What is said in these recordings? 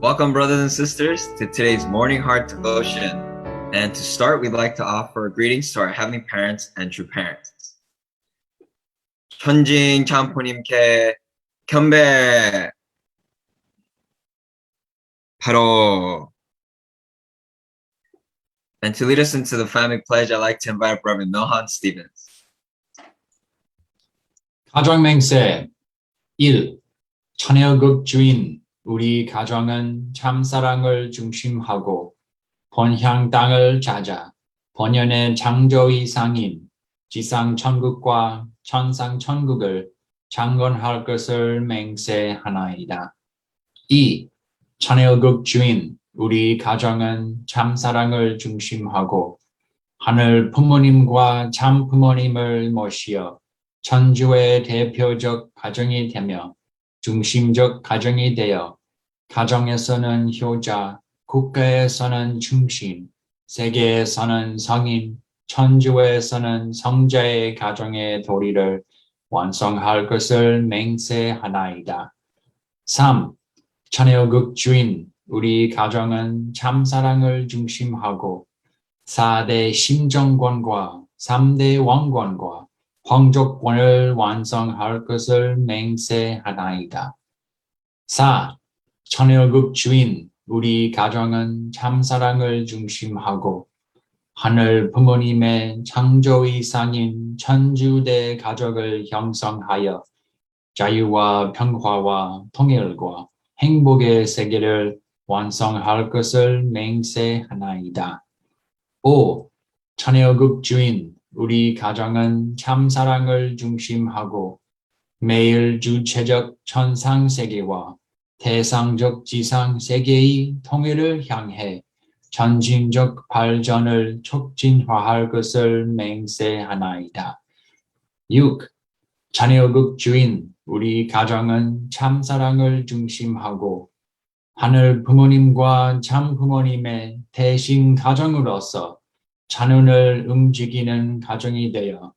Welcome, brothers and sisters, to today's morning heart devotion. And to start, we'd like to offer greetings to our heavenly parents and true parents. 천징 참포님께 경배 바로. And to lead us into the family pledge, I'd like to invite Reverend Nohan Stevens. 가정맹세 1. 천여국 주인 우리 가정은 참사랑을 중심하고 본향 땅을 찾아 본연의 창조의 상인 지상 천국과 천상 천국을 창건할 것을 맹세하나이다. 2. 천여국 주인 우리 가정은 참사랑을 중심하고 하늘 부모님과 참 부모님을 모시어 천주의 대표적 가정이 되며 중심적 가정이 되어 가정에서는 효자, 국가에서는 중심, 세계에서는 성인, 천주에서는 성자의 가정의 도리를 완성할 것을 맹세하나이다. 3. 천여국 주인 우리 가정은 참사랑을 중심하고 4대 심정권과 3대 왕권과 황족권을 완성할 것을 맹세하나이다. 4. 천여국 주인 우리 가정은 참사랑을 중심하고 하늘 부모님의 창조의 상인 천주대 가족을 형성하여 자유와 평화와 통일과 행복의 세계를 완성할 것을 맹세하나이다. 5. 천여국 주인 우리 가정은 참사랑을 중심하고 매일 주체적 천상세계와 대상적 지상세계의 통일을 향해 전진적 발전을 촉진화할 것을 맹세하나이다. 6. 천여국 주인 우리 가정은 참사랑을 중심하고 하늘 부모님과 참 부모님의 대신 가정으로서 자녀를 움직이는 가정이 되어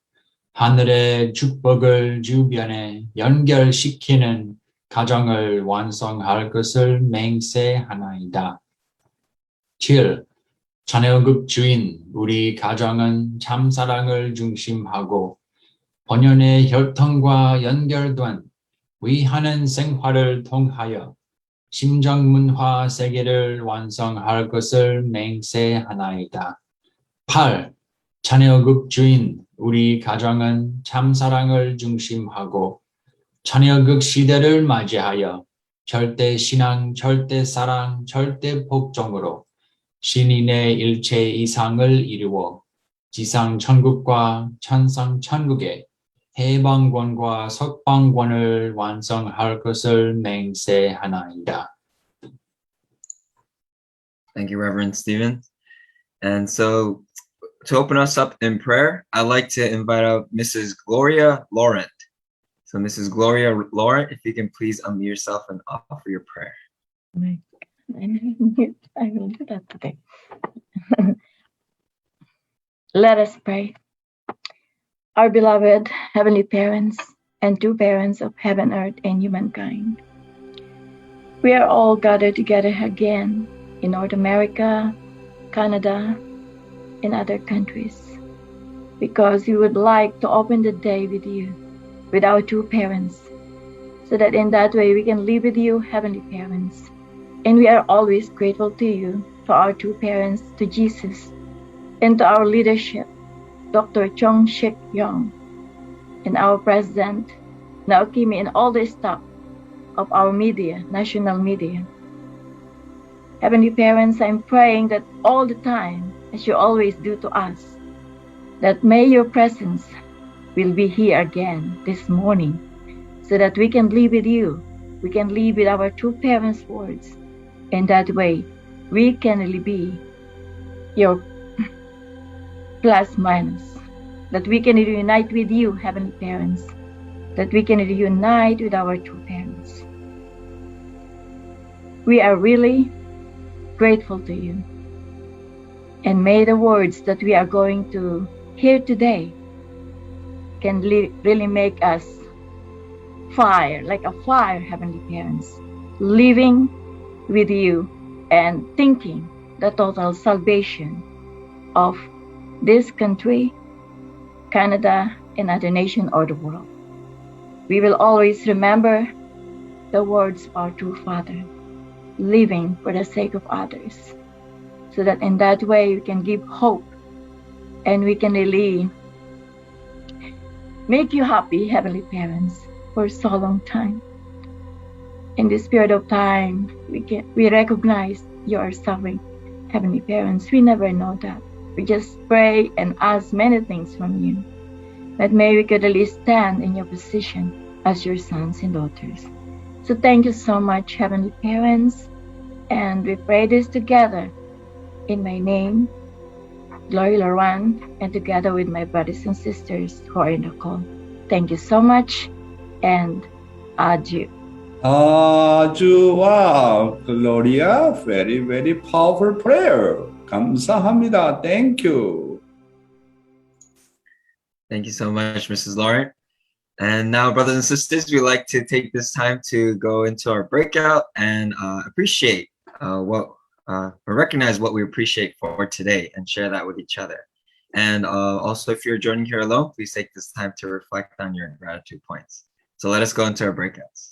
하늘의 축복을 주변에 연결시키는 가정을 완성할 것을 맹세하나이다. 7. 천여국 주인 우리 가정은 참사랑을 중심하고 본연의 혈통과 연결된 위하는 생활을 통하여 심정문화 세계를 완성할 것을 맹세하나이다. 8. 천여국 주인 우리 가정은 참사랑을 중심하고 천여국 시대를 맞이하여 절대신앙, 절대사랑, 절대복종으로 신인의 일체 이상을 이루어 지상천국과 천상천국의 해방권과 석방권을 완성할 것을 맹세하나이다. Thank you, Reverend Stevens. And so, to open us up in prayer, I'd like to invite out Mrs. Gloria Laurent. So Mrs. Gloria Laurent, if you can please unmute yourself and offer your prayer. I will do that today. Let us pray. Our beloved Heavenly Parents and true parents of heaven, earth, and humankind, we are all gathered together again in North America, Canada, and other countries because we would like to open the day with you, with our two parents, so that in that way we can live with you, Heavenly Parents. And we are always grateful to you, to our two parents, to Jesus, and to our leadership, Dr. Chung Yong, and our President, Naokimi, and all the staff of our media, national media. Heavenly Parents, I'm praying that all the time, as you always do to us, that may your presence will be here again this morning, so that we can live with you, we can live with our two parents' words, and that way we can really be your plus minus, that we can reunite with you, Heavenly Parents, that we can reunite with our two parents. We are really grateful to you, and may the words that we are going to hear today can really make us fire, like a fire, Heavenly Parents, living with you and thinking the total salvation of this country, Canada, and other nation or the world. We will always remember the words of our true Father, living for the sake of others, so that in that way we can give hope and we can really make you happy, Heavenly Parents, for so long time. In this period of time, we recognize you are suffering, Heavenly Parents. We never know that. We just pray and ask many things from you. But may we could at least stand in your position as your sons and daughters. So thank you so much, Heavenly Parents. And we pray this together in my name, Glory Loran, and together with my brothers and sisters who are in the call. Thank you so much, and adieu. 아주 wow, Gloria, very very powerful prayer. 감사합니다. Thank you. Thank you so much, Mrs. Lauren. And now, brothers and sisters, we like to take this time to go into our breakout and appreciate or recognize what we appreciate for today and share that with each other. And also, if you're joining here alone, please take this time to reflect on your gratitude points. So let us go into our breakouts.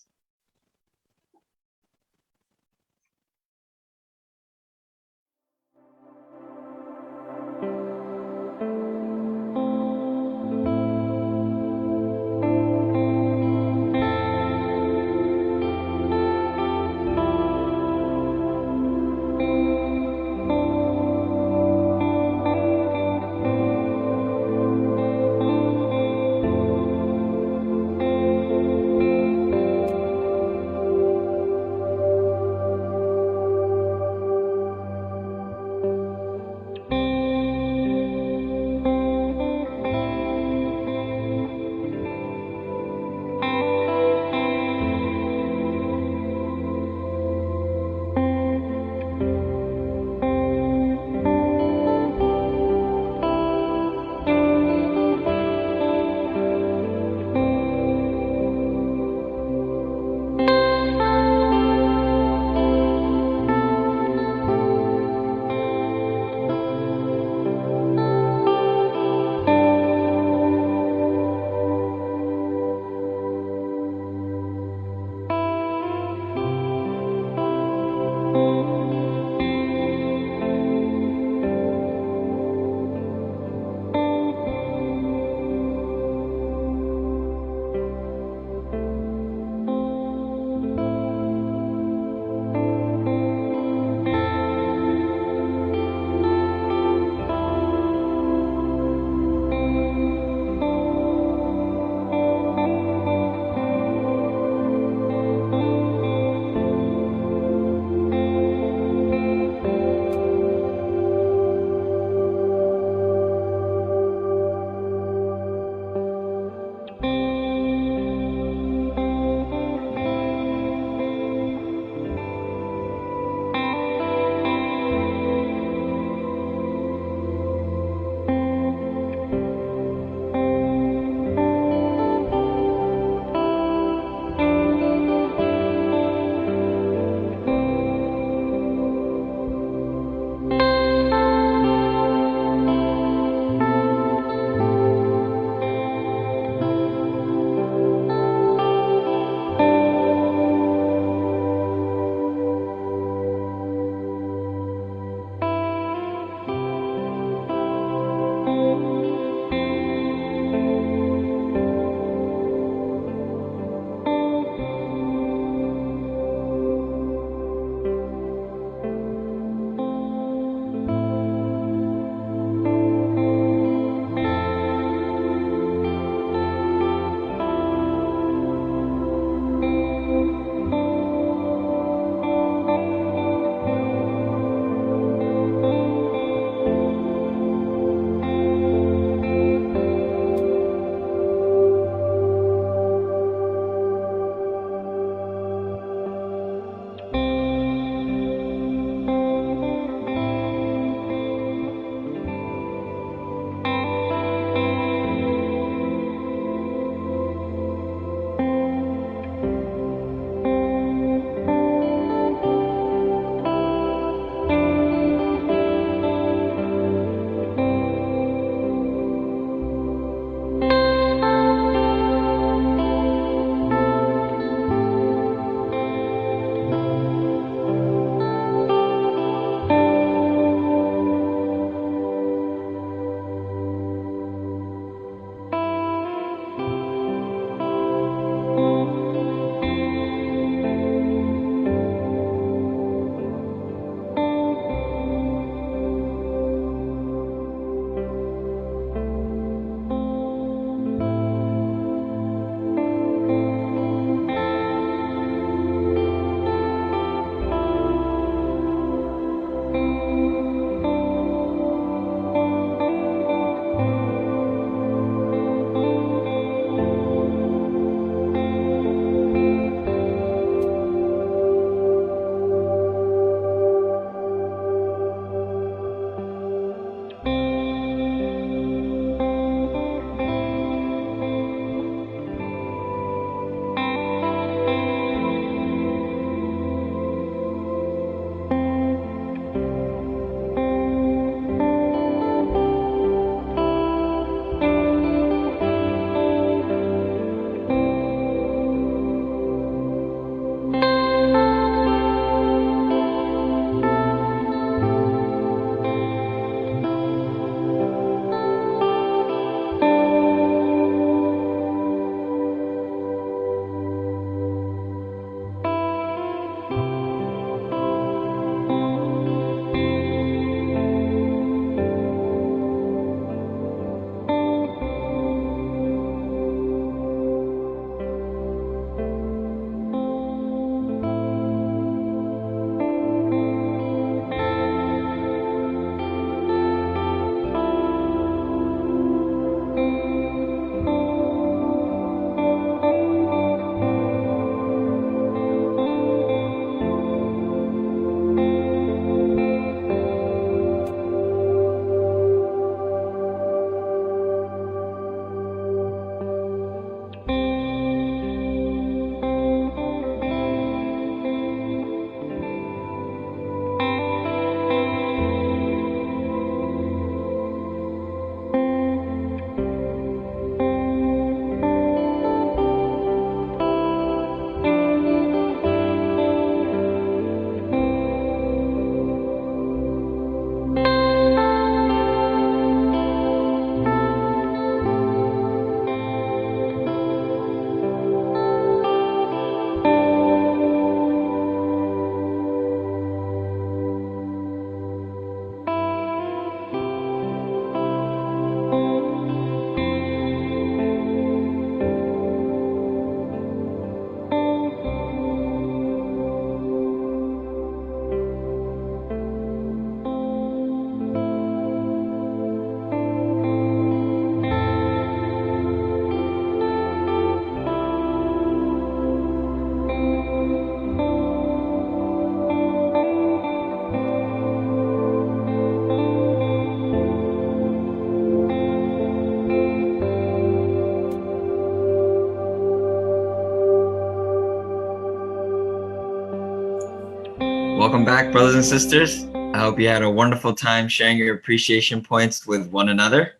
Welcome back, brothers and sisters. I hope you had a wonderful time sharing your appreciation points with one another.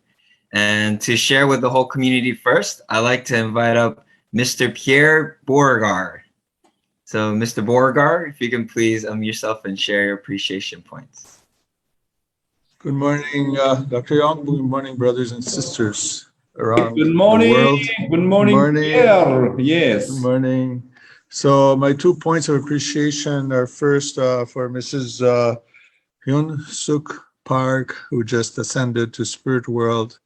And to share with the whole community first, I'd like to invite up Mr. Pierre Beauregard. So, Mr. Beauregard, if you can please unmute yourself and share your appreciation points. Good morning, Dr. Yong. Good morning, brothers and sisters around Good the morning. world. Good morning. Morning. Pierre. Yes. Good morning. So my 2 points of appreciation are first for Mrs. Hyun Suk Park, who just ascended to spirit world.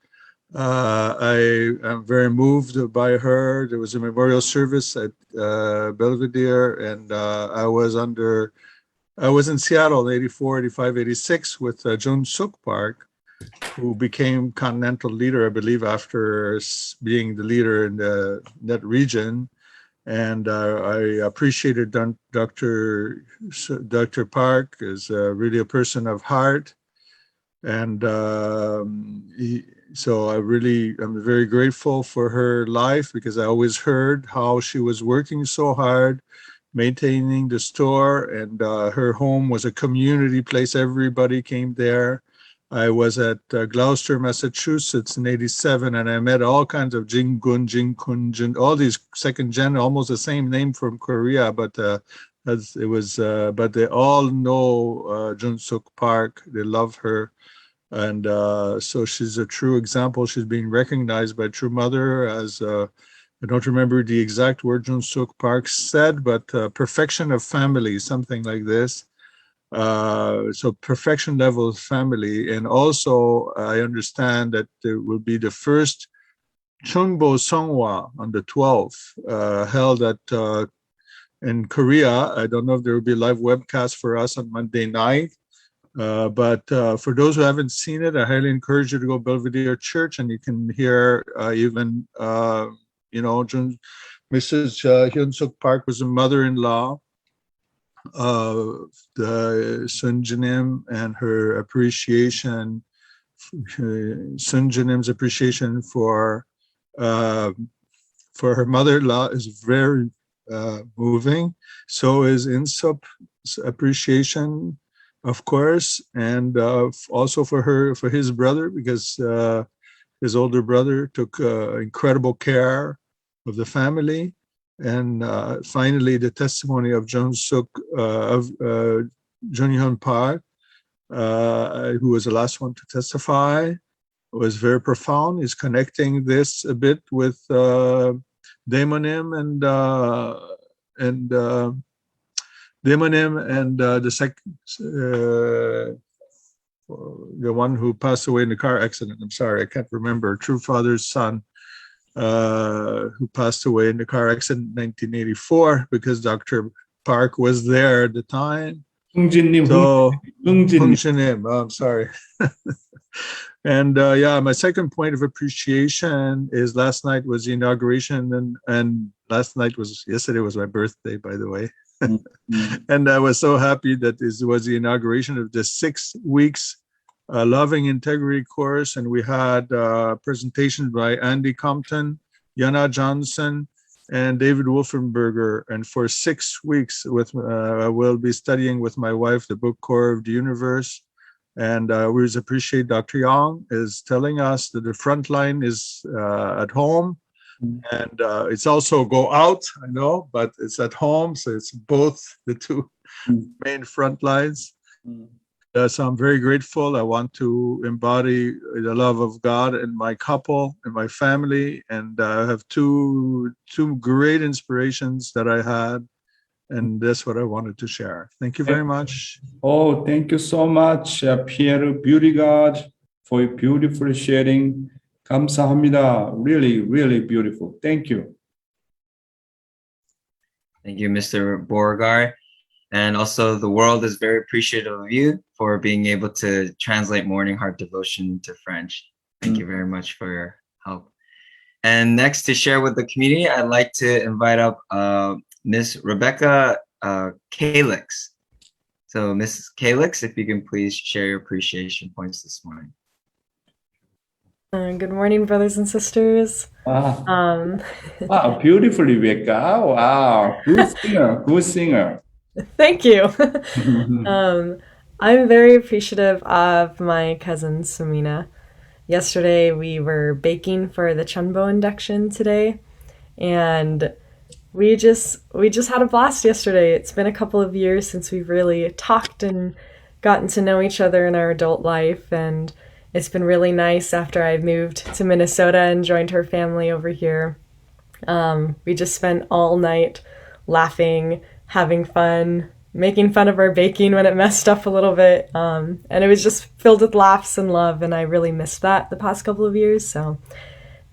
I am very moved by her. There was a memorial service at Belvedere, and I was in Seattle in 84, 85, 86 with Jun Suk Park, who became continental leader, I believe, after being the leader in that region. And I appreciated Dr. Park as really a person of heart. And so I'm very grateful for her life, because I always heard how she was working so hard, maintaining the store, and her home was a community place. Everybody came there. I was at Gloucester, Massachusetts in 87, and I met all kinds of Jin-kun, all these second gen, almost the same name from Korea, but but they all know Jun Suk Park. They love her. And so she's a true example. She's being recognized by True Mother as, I don't remember the exact word Jun Suk Park said, but perfection of family, something like this. So perfection level of family. And also I understand that there will be the first Chungbo Songhwa on the 12th, held at in Korea. I don't know if there will be a live webcast for us on Monday night. But for those who haven't seen it, I highly encourage you to go to Belvedere Church, and you can hear even, Mrs. Hyun Suk Park was a mother-in-law of the Sun Jinim, and her appreciation, Sun Jinim's appreciation for her mother-in-law is very moving. So is Insup's appreciation, of course, and also for his brother, because his older brother took incredible care of the family. And finally, the testimony of Jun Hyun Park, who was the last one to testify, was very profound. He's connecting this a bit with Daimonim and the second, the one who passed away in the car accident. I'm sorry, I can't remember. True Father's son, who passed away in the car accident in 1984, because Dr. Park was there at the time. So, I'm sorry. And my second point of appreciation is last night was the inauguration, and yesterday was my birthday, by the way. And I was so happy that this was the inauguration of the 6 weeks Loving Integrity course, and we had presentations by Andy Compton, Yana Johnson, and David Wolfenberger. And for 6 weeks, I will be studying with my wife the book Core of the Universe. And we always appreciate Dr. Yong is telling us that the front line is at home. And it's also go out, I know, but it's at home. So it's both the two main front lines. So I'm very grateful. I want to embody the love of God in my couple, in my family. And I have two great inspirations that I had. And that's what I wanted to share. Thank you very much. Oh, thank you so much, Pierre Beauregard, for your beautiful sharing. 감사합니다. Really, really beautiful. Thank you. Thank you, Mr. Beauregard. And also, the world is very appreciative of you for being able to translate Morning Heart Devotion to French. Thank you very much for your help. And next, to share with the community, I'd like to invite up Miss Rebecca Calix. So, Mrs. Calix, if you can please share your appreciation points this morning. Good morning, brothers and sisters. Wow, beautiful, Rebecca. Wow, good singer, good singer. Thank you. I'm very appreciative of my cousin Samina. Yesterday we were baking for the Chunbo induction today, and we just had a blast yesterday. It's been a couple of years since we've really talked and gotten to know each other in our adult life, and it's been really nice after I moved to Minnesota and joined her family over here. We just spent all night laughing, having fun, making fun of our baking when it messed up a little bit. And it was just filled with laughs and love, and I really missed that the past couple of years. So,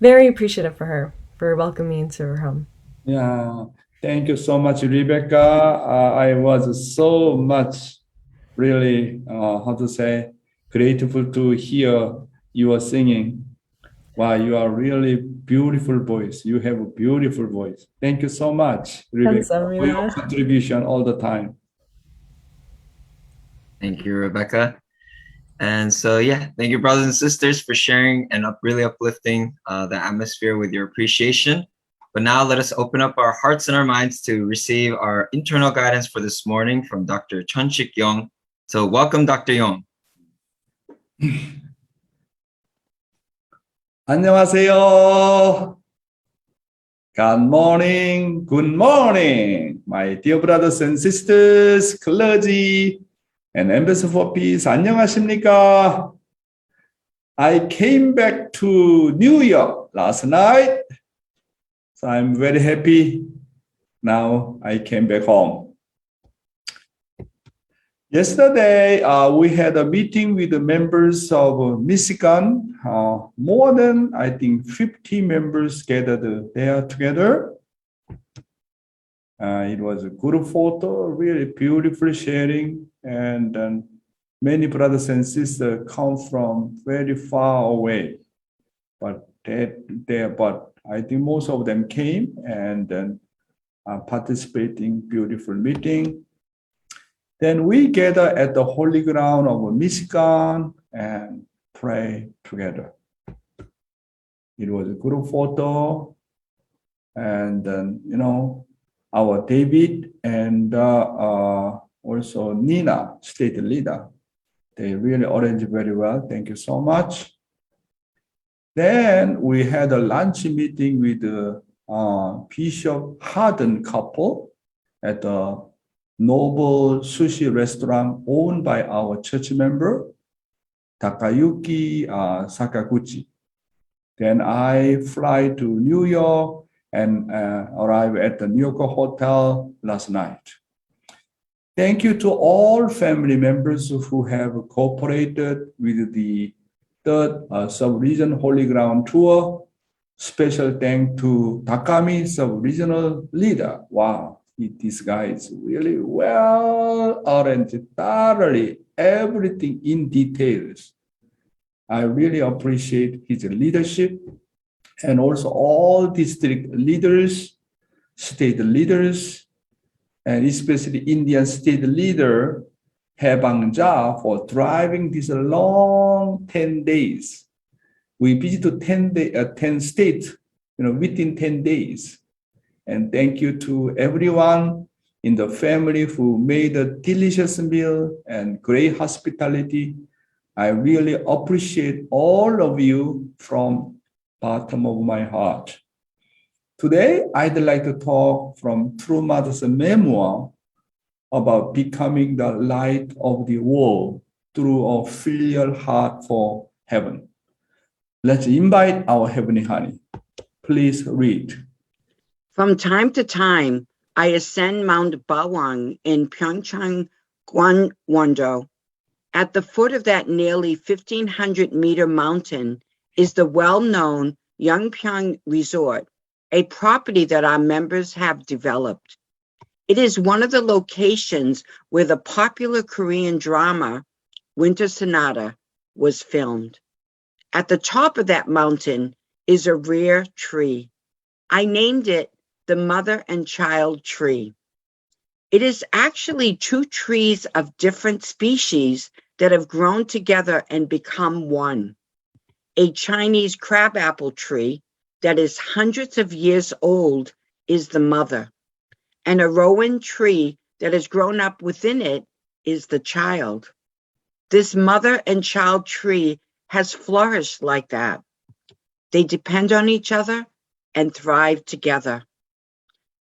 very appreciative for her for welcoming me into her home. Yeah, thank you so much, Rebecca. I was so much really, grateful to hear you are singing. Wow, you are really beautiful voice. You have a beautiful voice. Thank you so much, Rebecca, for your 감사합니다. contribution all the time. Thank you, Rebecca. And so, yeah, thank you, brothers and sisters, for sharing and really uplifting the atmosphere with your appreciation. But now let us open up our hearts and our minds to receive our internal guidance for this morning from Dr. Chunchik Yong. So welcome, Dr. Yong. 안녕하세요. Good morning, my dear brothers and sisters, clergy, and Ambassador for Peace. 안녕하십니까? I came back to New York last night, so I'm very happy. Now I came back home. Yesterday, we had a meeting with the members of Michigan. More than, I think, 50 members gathered there together. It was a good photo, really beautiful sharing. And many brothers and sisters come from very far away. But I think most of them came and then participating beautiful meeting. Then we gather at the holy ground of Michigan and pray together. It was a good photo. And then, our David and also Nina, state leader, they really arranged very well. Thank you so much. Then we had a lunch meeting with the Bishop Harden couple at the Noble Sushi restaurant owned by our church member, Takayuki Sakaguchi. Then I fly to New York and arrive at the New York hotel last night. Thank you to all family members who have cooperated with the third sub-region Holy Ground tour. Special thanks to Takami, sub-regional leader. Wow. This guy is really well arranged, thoroughly, everything in details. I really appreciate his leadership and also all district leaders, state leaders, and especially Indian state leader, Hebangja, for driving this long 10 days. We visited 10 states, within 10 days. And thank you to everyone in the family who made a delicious meal and great hospitality. I really appreciate all of you from bottom of my heart. Today, I'd like to talk from True Mother's memoir about becoming the light of the world through a filial heart for heaven. Let's invite our Heavenly Honey. Please read. From time to time, I ascend Mount Bawang in Pyeongchang, Gwanwon-do. At the foot of that nearly 1,500-meter mountain is the well-known Yeongpyeong Resort, a property that our members have developed. It is one of the locations where the popular Korean drama, Winter Sonata, was filmed. At the top of that mountain is a rare tree. I named it the mother and child tree. It is actually two trees of different species that have grown together and become one. A Chinese crabapple tree that is hundreds of years old is the mother, and a rowan tree that has grown up within it is the child. This mother and child tree has flourished like that. They depend on each other and thrive together.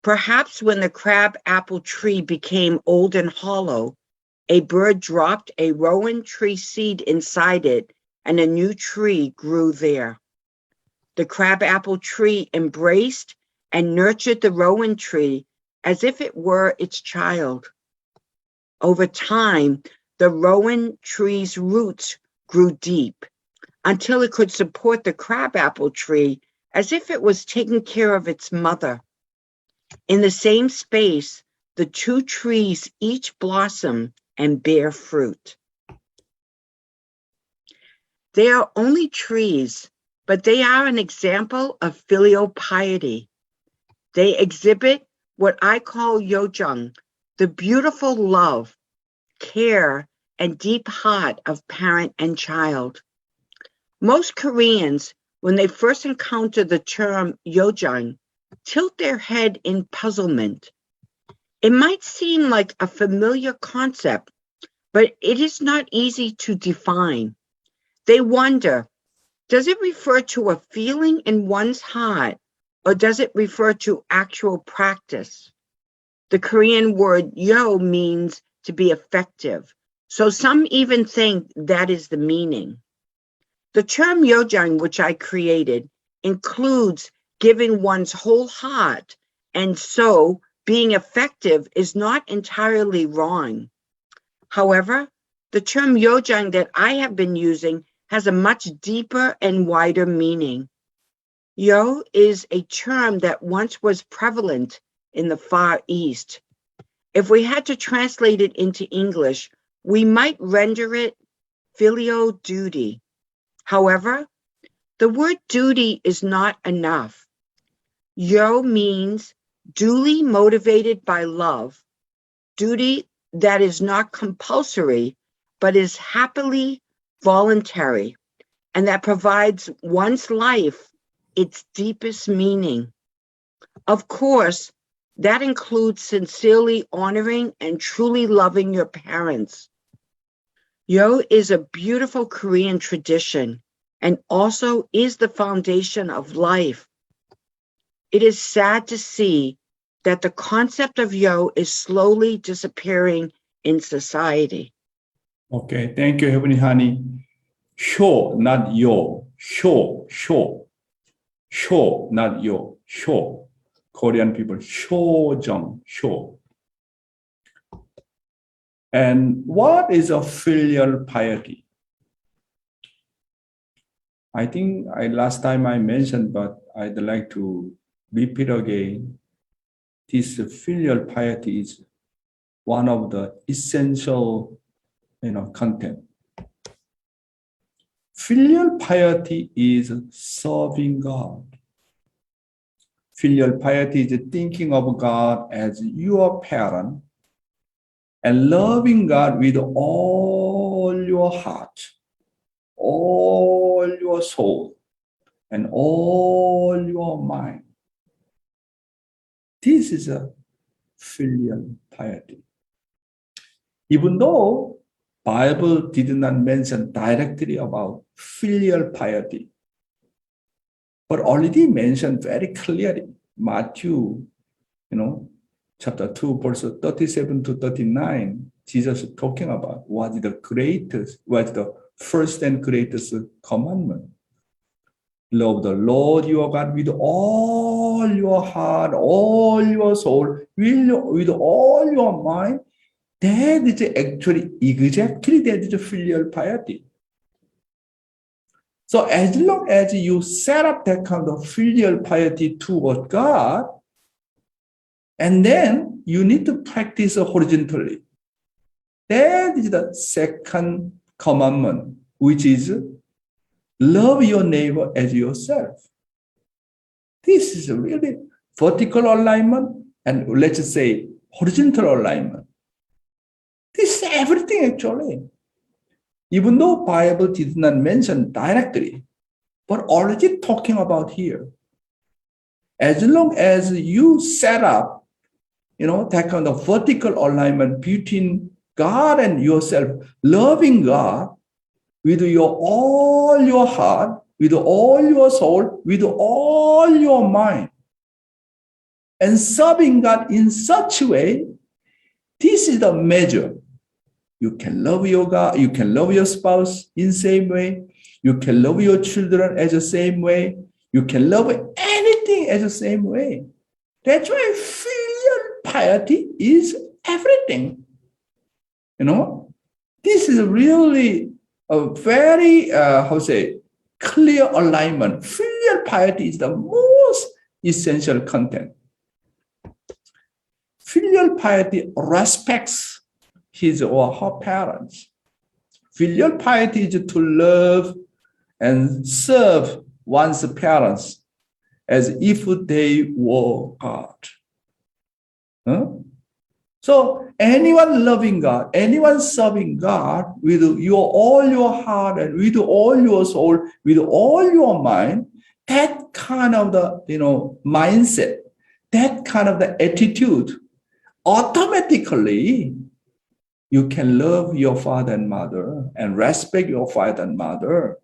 Perhaps when the crab apple tree became old and hollow, a bird dropped a rowan tree seed inside it, and a new tree grew there. The crab apple tree embraced and nurtured the rowan tree as if it were its child. Over time, the rowan tree's roots grew deep until it could support the crabapple tree as if it was taking care of its mother. In the same space, the two trees each blossom and bear fruit. They are only trees, but they are an example of filial piety. They exhibit what I call Yong, the beautiful love, care, and deep heart of parent and child. Most Koreans, when they first encounter the term Yong, tilt their head in puzzlement. It might seem like a familiar concept, but it is not easy to define. They wonder, does it refer to a feeling in one's heart, or does it refer to actual practice? The Korean word yo means to be effective, so some even think that is the meaning. The term yojang, which I created, includes giving one's whole heart, and so being effective is not entirely wrong. However, the term yojang that I have been using has a much deeper and wider meaning. Yo is a term that once was prevalent in the Far East. If we had to translate it into English, we might render it filial duty. However, the word duty is not enough. Yo means duly motivated by love, duty that is not compulsory, but is happily voluntary, and that provides one's life its deepest meaning. Of course, that includes sincerely honoring and truly loving your parents. Yo is a beautiful Korean tradition and also is the foundation of life. It is sad to see that the concept of yo is slowly disappearing in society. Okay, thank you, Heavenly Honey. Sho, not yo. Sho, sho. Sho, not yo. Sho. Korean people, shojang, sho. And what is a filial piety? I think last time I mentioned, but I'd like to repeat again. This filial piety is one of the essential, content. Filial piety is serving God. Filial piety is thinking of God as your parent and loving God with all your heart, all your soul, and all your mind. This is a filial piety. Even though Bible did not mention directly about filial piety, but already mentioned very clearly, Matthew, chapter 2, verse 37 to 39, Jesus is talking about what is the first and greatest commandment. Love the Lord your God with all your heart, all your soul, with all your mind. That is actually exactly that is filial piety. So as long as you set up that kind of filial piety toward God, and then you need to practice horizontally. That is the second commandment, which is love your neighbor as yourself. This is a really vertical alignment and let's say horizontal alignment. This is everything actually. Even though Bible did not mention directly, but already talking about here. As long as you set up, that kind of vertical alignment between God and yourself, loving God with all your heart, with all your soul, with all your mind, and serving God in such a way. This is the measure. You can love your God, you can love your spouse in the same way. You can love your children as the same way. You can love anything as the same way. That's why filial piety is everything. This is really a very, clear alignment. Filial piety is the most essential content. Filial piety respects his or her parents. Filial piety is to love and serve one's parents as if they were God. So anyone loving God, anyone serving God with all your heart and with all your soul, with all your mind, that kind of the mindset, that kind of the attitude, automatically you can love your father and mother and respect your father and mother.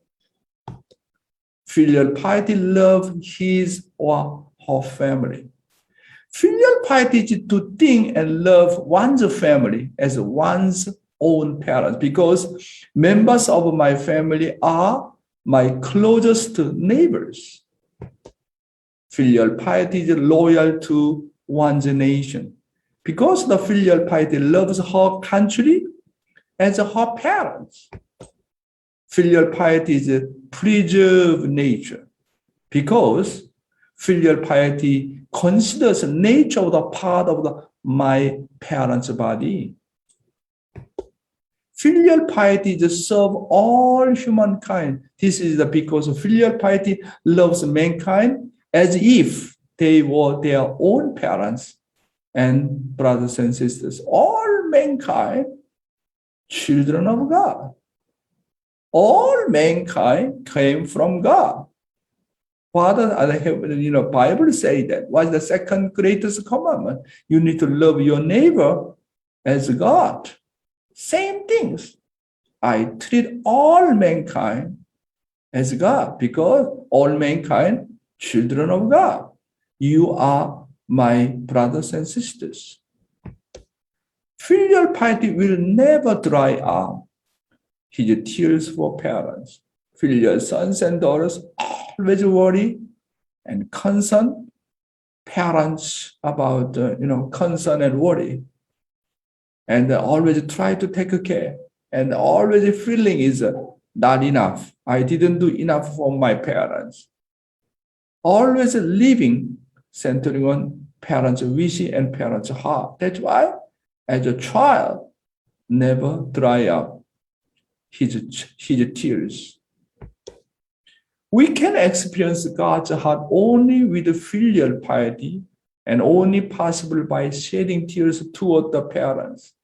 Filial piety love his or her family. Filial piety is to think and love one's family as one's own parents, because members of my family are my closest neighbors. Filial piety is loyal to one's nation, because the filial piety loves her country as her parents. Filial piety is preserve nature, because filial piety considers nature of the part of my parents' body. Filial piety is to serve all humankind. This is because filial piety loves mankind as if they were their own parents and brothers and sisters. All mankind, children of God. All mankind came from God. Father, Bible say that. What's the second greatest commandment? You need to love your neighbor as God. Same things. I treat all mankind as God, because all mankind, children of God. You are my brothers and sisters. Filial piety will never dry up his tears for parents. Filial sons and daughters always worry and concern parents about, concern and worry. And always try to take care. And always feeling is not enough. I didn't do enough for my parents. Always living centering on parents' wish and parents' heart. That's why, as a child, never dry up his tears. We can experience God's heart only with filial piety, and only possible by shedding tears toward the parents.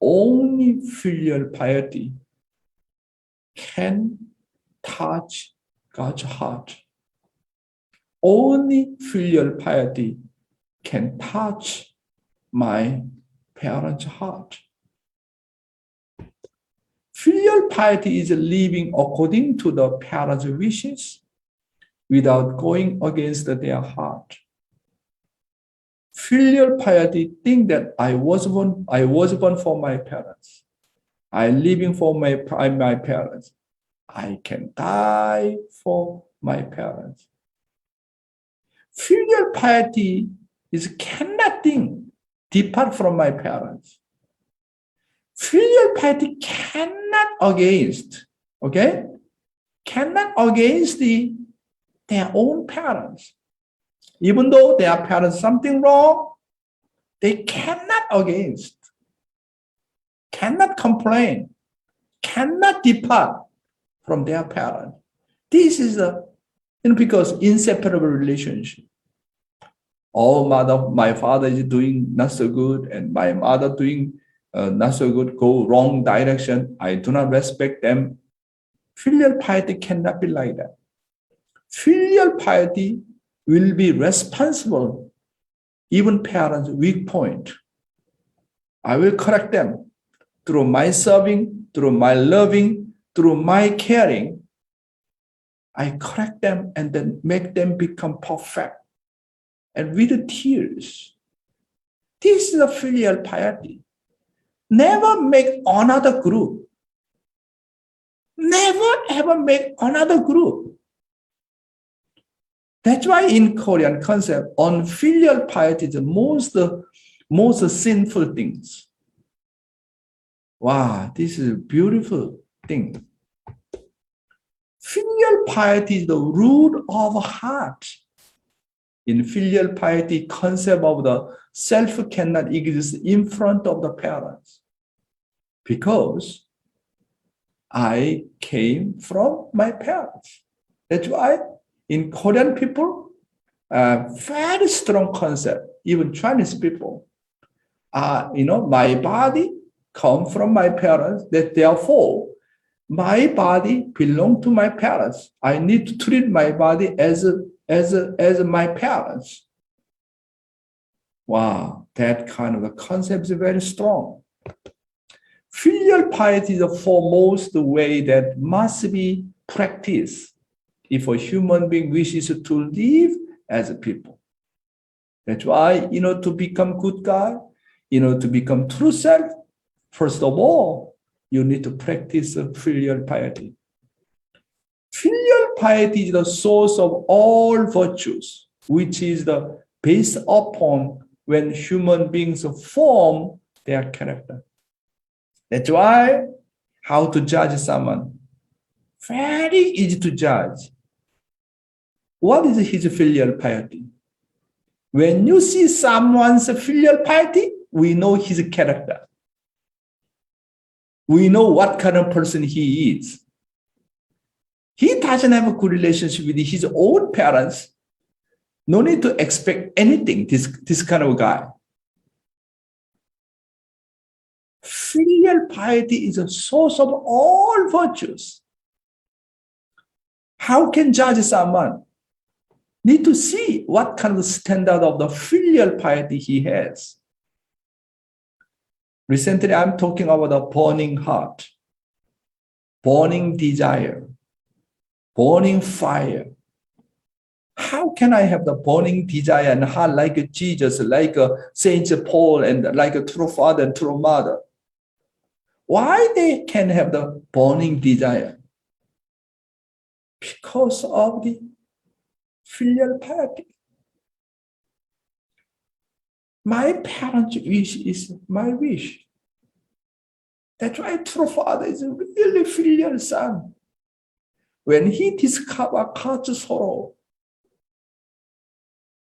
Only filial piety can touch God's heart. Only filial piety can touch my parents' heart. Filial piety is living according to the parents' wishes without going against their heart. Filial piety think that I was born for my parents. I'm living for my parents. I can die for my parents. Filial piety is cannot think depart from my parents. Filial piety cannot against their own parents. Even though their parents something wrong, they cannot against, cannot complain, cannot depart from their parents. This is because inseparable relationship. My father is doing not so good, and my mother doing not so good, go wrong direction. I do not respect them. Filial piety cannot be like that. Filial piety will be responsible even parents' weak point. I will correct them through my serving, through my loving, through my caring. I correct them and then make them become perfect. And with the tears. This is a filial piety. Never make another group. Never ever make another group. That's why in Korean concept, unfilial piety is the most sinful things. Wow, this is a beautiful thing. Filial piety is the root of heart. In filial piety, concept of the self cannot exist in front of the parents. Because I came from my parents. That's why in Korean people, very strong concept, even Chinese people, my body come from my parents, that therefore my body belong to my parents. I need to treat my body as my parents. Wow, that kind of a concept is very strong. Filial piety is the foremost way that must be practiced if a human being wishes to live as a people. That's why, to become good guy, to become true self, first of all, you need to practice filial piety. Filial piety is the source of all virtues, which is the based upon when human beings form their character. That's why how to judge someone. Very easy to judge. What is his filial piety? When you see someone's filial piety, we know his character. We know what kind of person he is. He doesn't have a good relationship with his own parents. No need to expect anything, this kind of guy. Filial piety is a source of all virtues. How can judge someone? Need to see what kind of standard of the filial piety he has. Recently, I'm talking about a burning heart, burning desire, burning fire. How can I have the burning desire and heart like Jesus, like Saint Paul, and like a true father and true mother? Why they can have the burning desire? Because of the filial piety. My parents' wish is my wish. That's why true father is a really filial son. When he discovers God's sorrow,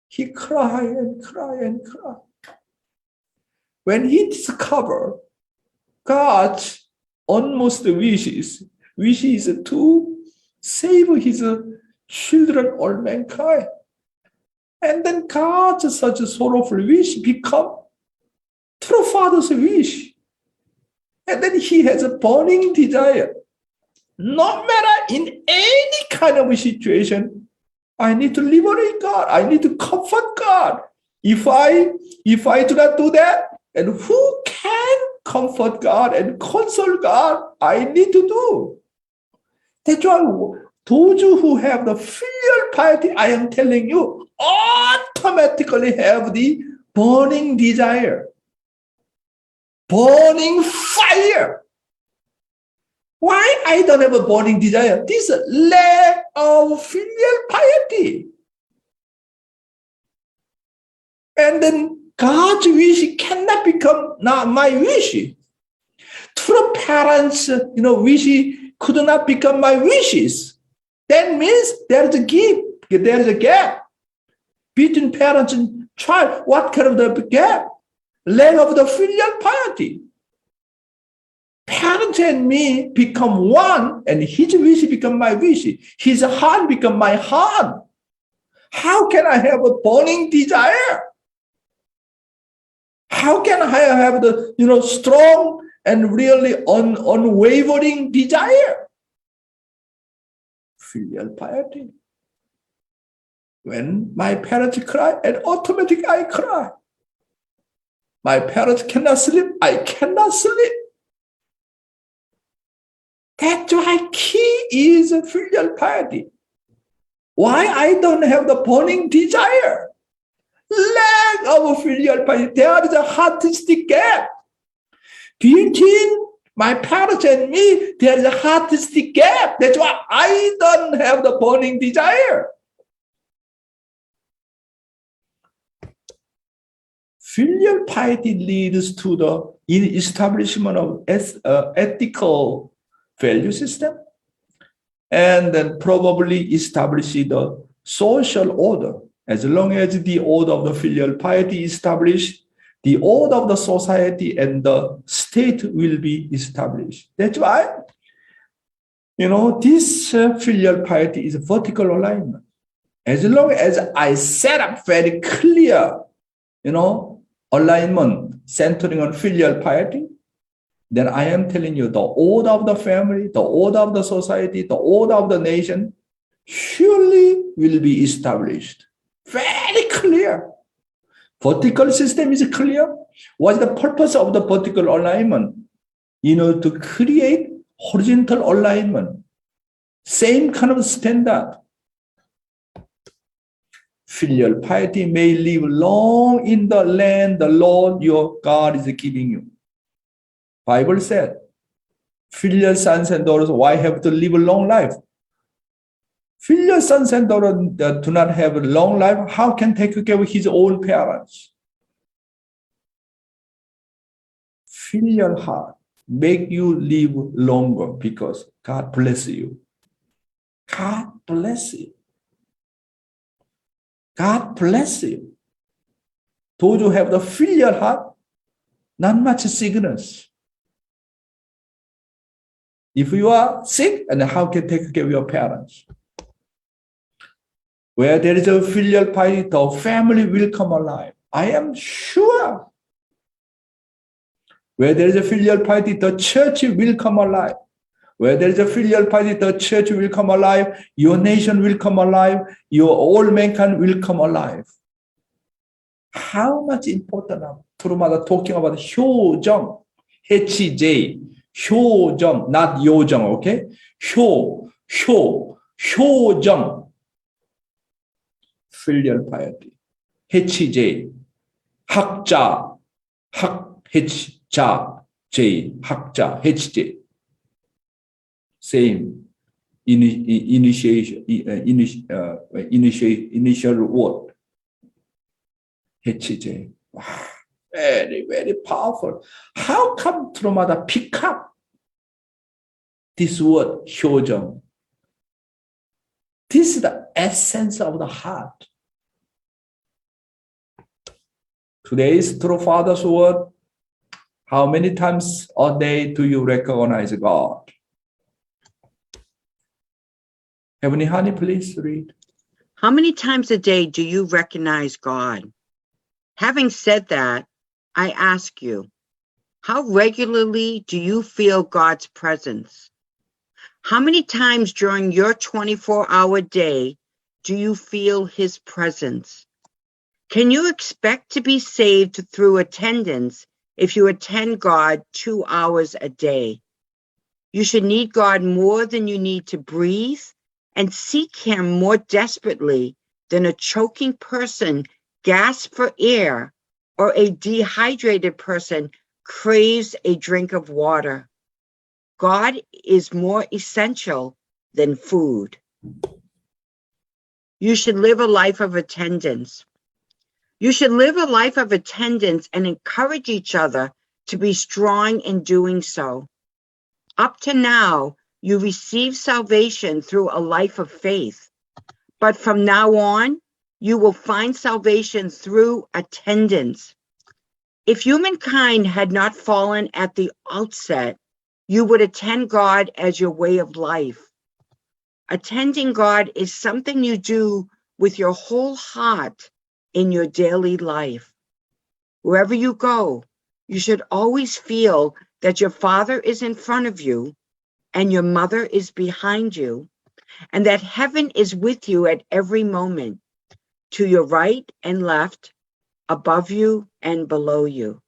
he cry and cry and cry. When he discovers God's almost wishes to save his children, all mankind. And then God's such a sorrowful wish become true father's wish. And then he has a burning desire. No matter in any kind of situation, I need to liberate God. I need to comfort God. If I do not do that, and who can comfort God and console God? I need to do. That's why those who have the filial piety, I am telling you, automatically have the burning desire, burning fire. Why I don't have a burning desire? This lack of filial piety. And then God's wish cannot become not my wish. True parents, wish could not become my wishes. That means there's a gap between parents and child. What kind of the gap? Lack of the filial piety. Parents and me become one, and his wish become my wish. His heart become my heart. How can I have a burning desire? How can I have the strong and really unwavering desire? Filial piety. When my parents cry, and automatically I cry. My parents cannot sleep, I cannot sleep. That's why key is filial piety. Why I don't have the burning desire? Lack of filial piety. There is a artistic gap. Between my parents and me, there is a artistic gap. That's why I don't have the burning desire. Filial piety leads to the establishment of ethical value system, and then probably establish the social order. As long as the order of the filial piety is established, the order of the society and the state will be established. That's why, this filial piety is a vertical alignment. As long as I set up very clear, alignment centering on filial piety, then I am telling you the order of the family, the order of the society, the order of the nation surely will be established. Very clear. Vertical system is clear. What's the purpose of the vertical alignment? To create horizontal alignment. Same kind of standard. Filial piety may live long in the land the Lord your God is giving you. Bible said, filial sons and daughters, why have to live a long life? Filial sons and daughters that do not have a long life, how can take care of his own parents? Filial heart make you live longer because God bless you. God bless you. God bless you. Those who have the filial heart, not much sickness. If you are sick, and how can you take care of your parents? Where there is a filial piety, the family will come alive. I am sure. Where there is a filial piety, the church will come alive. Where there is a filial piety, the church will come alive. Your nation will come alive. Your all mankind will come alive. How much important? Turumada talking about Rev.Chung, H-J. Rev.Chung, not Yo-Jung, okay? Rev.Chung. Filial piety. H-J. 학자. H-자. J. 학자. H-J. Same initial word. H-J. Wow. Very, very powerful. How come Turumada pick up this word, Rev.Chung? This is the essence of the heart. Today's True Father's word, how many times a day do you recognize God? Heavenly Honey, please read. How many times a day do you recognize God? Having said that, I ask you, how regularly do you feel God's presence? How many times during your 24-hour day do you feel his presence? Can you expect to be saved through attendance if you attend God 2 hours a day? You should need God more than you need to breathe and seek him more desperately than a choking person gasps for air or a dehydrated person craves a drink of water. God is more essential than food. You should live a life of attendance. You should live a life of attendance and encourage each other to be strong in doing so. Up to now, you received salvation through a life of faith. But from now on, you will find salvation through attendance. If humankind had not fallen at the outset, you would attend God as your way of life. Attending God is something you do with your whole heart in your daily life. Wherever you go, you should always feel that your Father is in front of you and your mother is behind you, and that heaven is with you at every moment. to your right and left, above you and below you.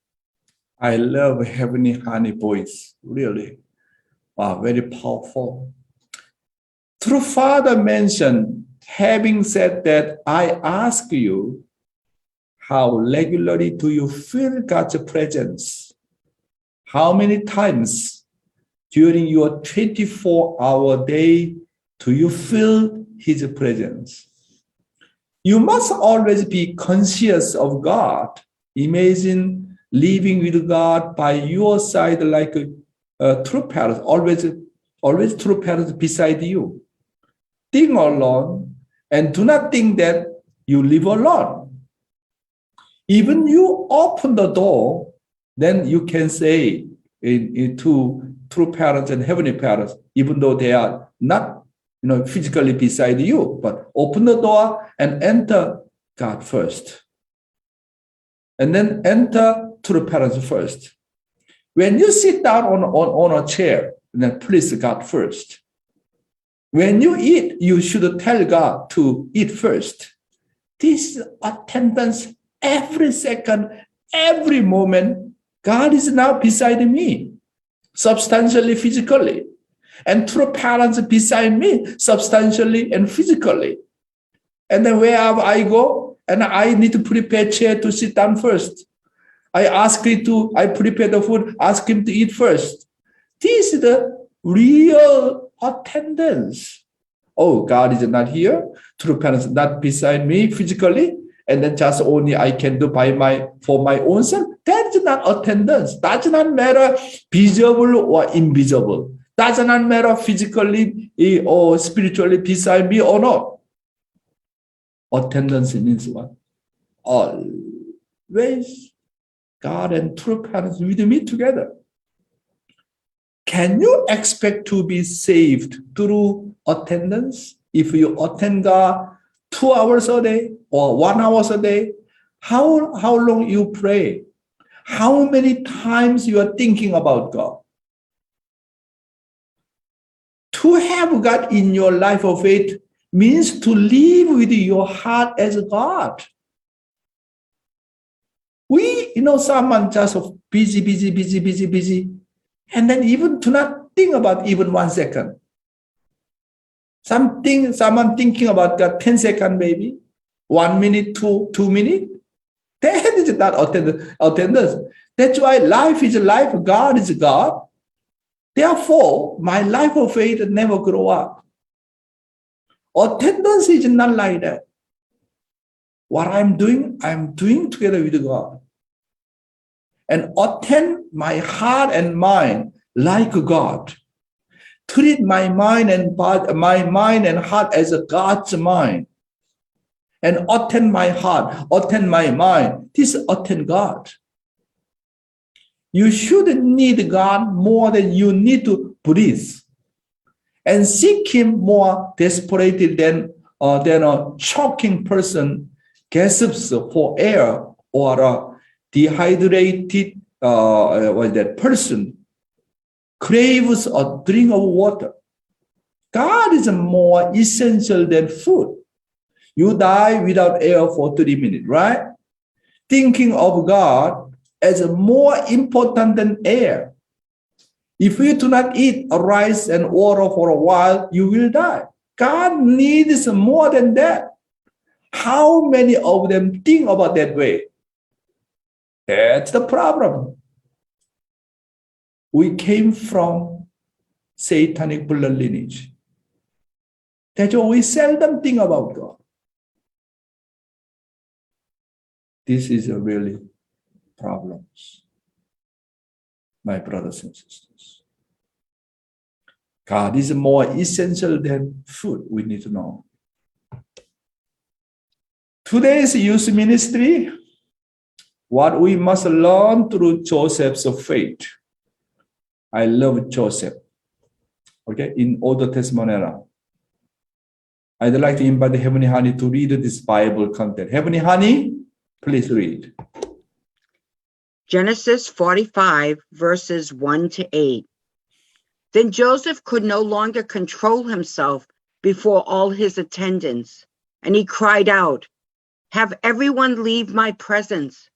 I love Heavenly Honey voice, really. Wow, very powerful. True Father mentioned, having said that, I ask you, how regularly do you feel God's presence? How many times during your 24-hour day do you feel His presence? You must always be conscious of God. Imagine living with God by your side like a true parent, always true parents beside you. Think alone and do not think that you live alone. Even you open the door, then you can say to true parents and heavenly parents, even though they are not physically beside you, but open the door and enter God first. And then enter true parents first. When you sit down on a chair, then please God first. When you eat, you should tell God to eat first. This attendance every second, every moment, God is now beside me, substantially, physically. And true parents beside me, substantially and physically. And then wherever I go, and I need to prepare chair to sit down first. I prepare the food, ask him to eat first. This is the real attendance. Oh, God is not here. True parents not beside me physically. And then just only I can do for my own self. That's not attendance. Does not matter visible or invisible. Does not matter physically or spiritually beside me or not. Attendance means what? Always God and true parents with me together. Can you expect to be saved through attendance? If you attend God 2 hours a day or 1 hour a day, how long you pray? How many times you are thinking about God? To have God in your life of faith means to live with your heart as God. Someone just busy, and then even do not think about even 1 second. Someone thinking about God 10 seconds maybe, 1 minute, 2 minutes. That is not attendance. That's why life is life, God is God. Therefore, my life of faith never grow up. Attendance is not like that. What I'm doing together with God. And attend my heart and mind like God. Treat my mind and heart as a God's mind. And attend my heart, attend my mind. This attend God. You should need God more than you need to breathe. And seek Him more desperately than a choking person gasps for air, or a dehydrated person craves a drink of water. God is more essential than food. You die without air for 30 minutes, right? Thinking of God as more important than air. If you do not eat rice and water for a while, you will die. God needs more than that. How many of them think about that way? That's the problem. We came from satanic blood lineage. That's why we seldom think about God. This is a really problem, my brothers and sisters. God is more essential than food, we need to know. Today's youth ministry, what we must learn through Joseph's faith. I love Joseph. Okay, in Old Testament era. I'd like to invite Heavenly Honey to read this Bible content. Heavenly Honey, please read. Genesis 45, verses 1 to 8. Then Joseph could no longer control himself before all his attendants, and he cried out, Have everyone leave my presence.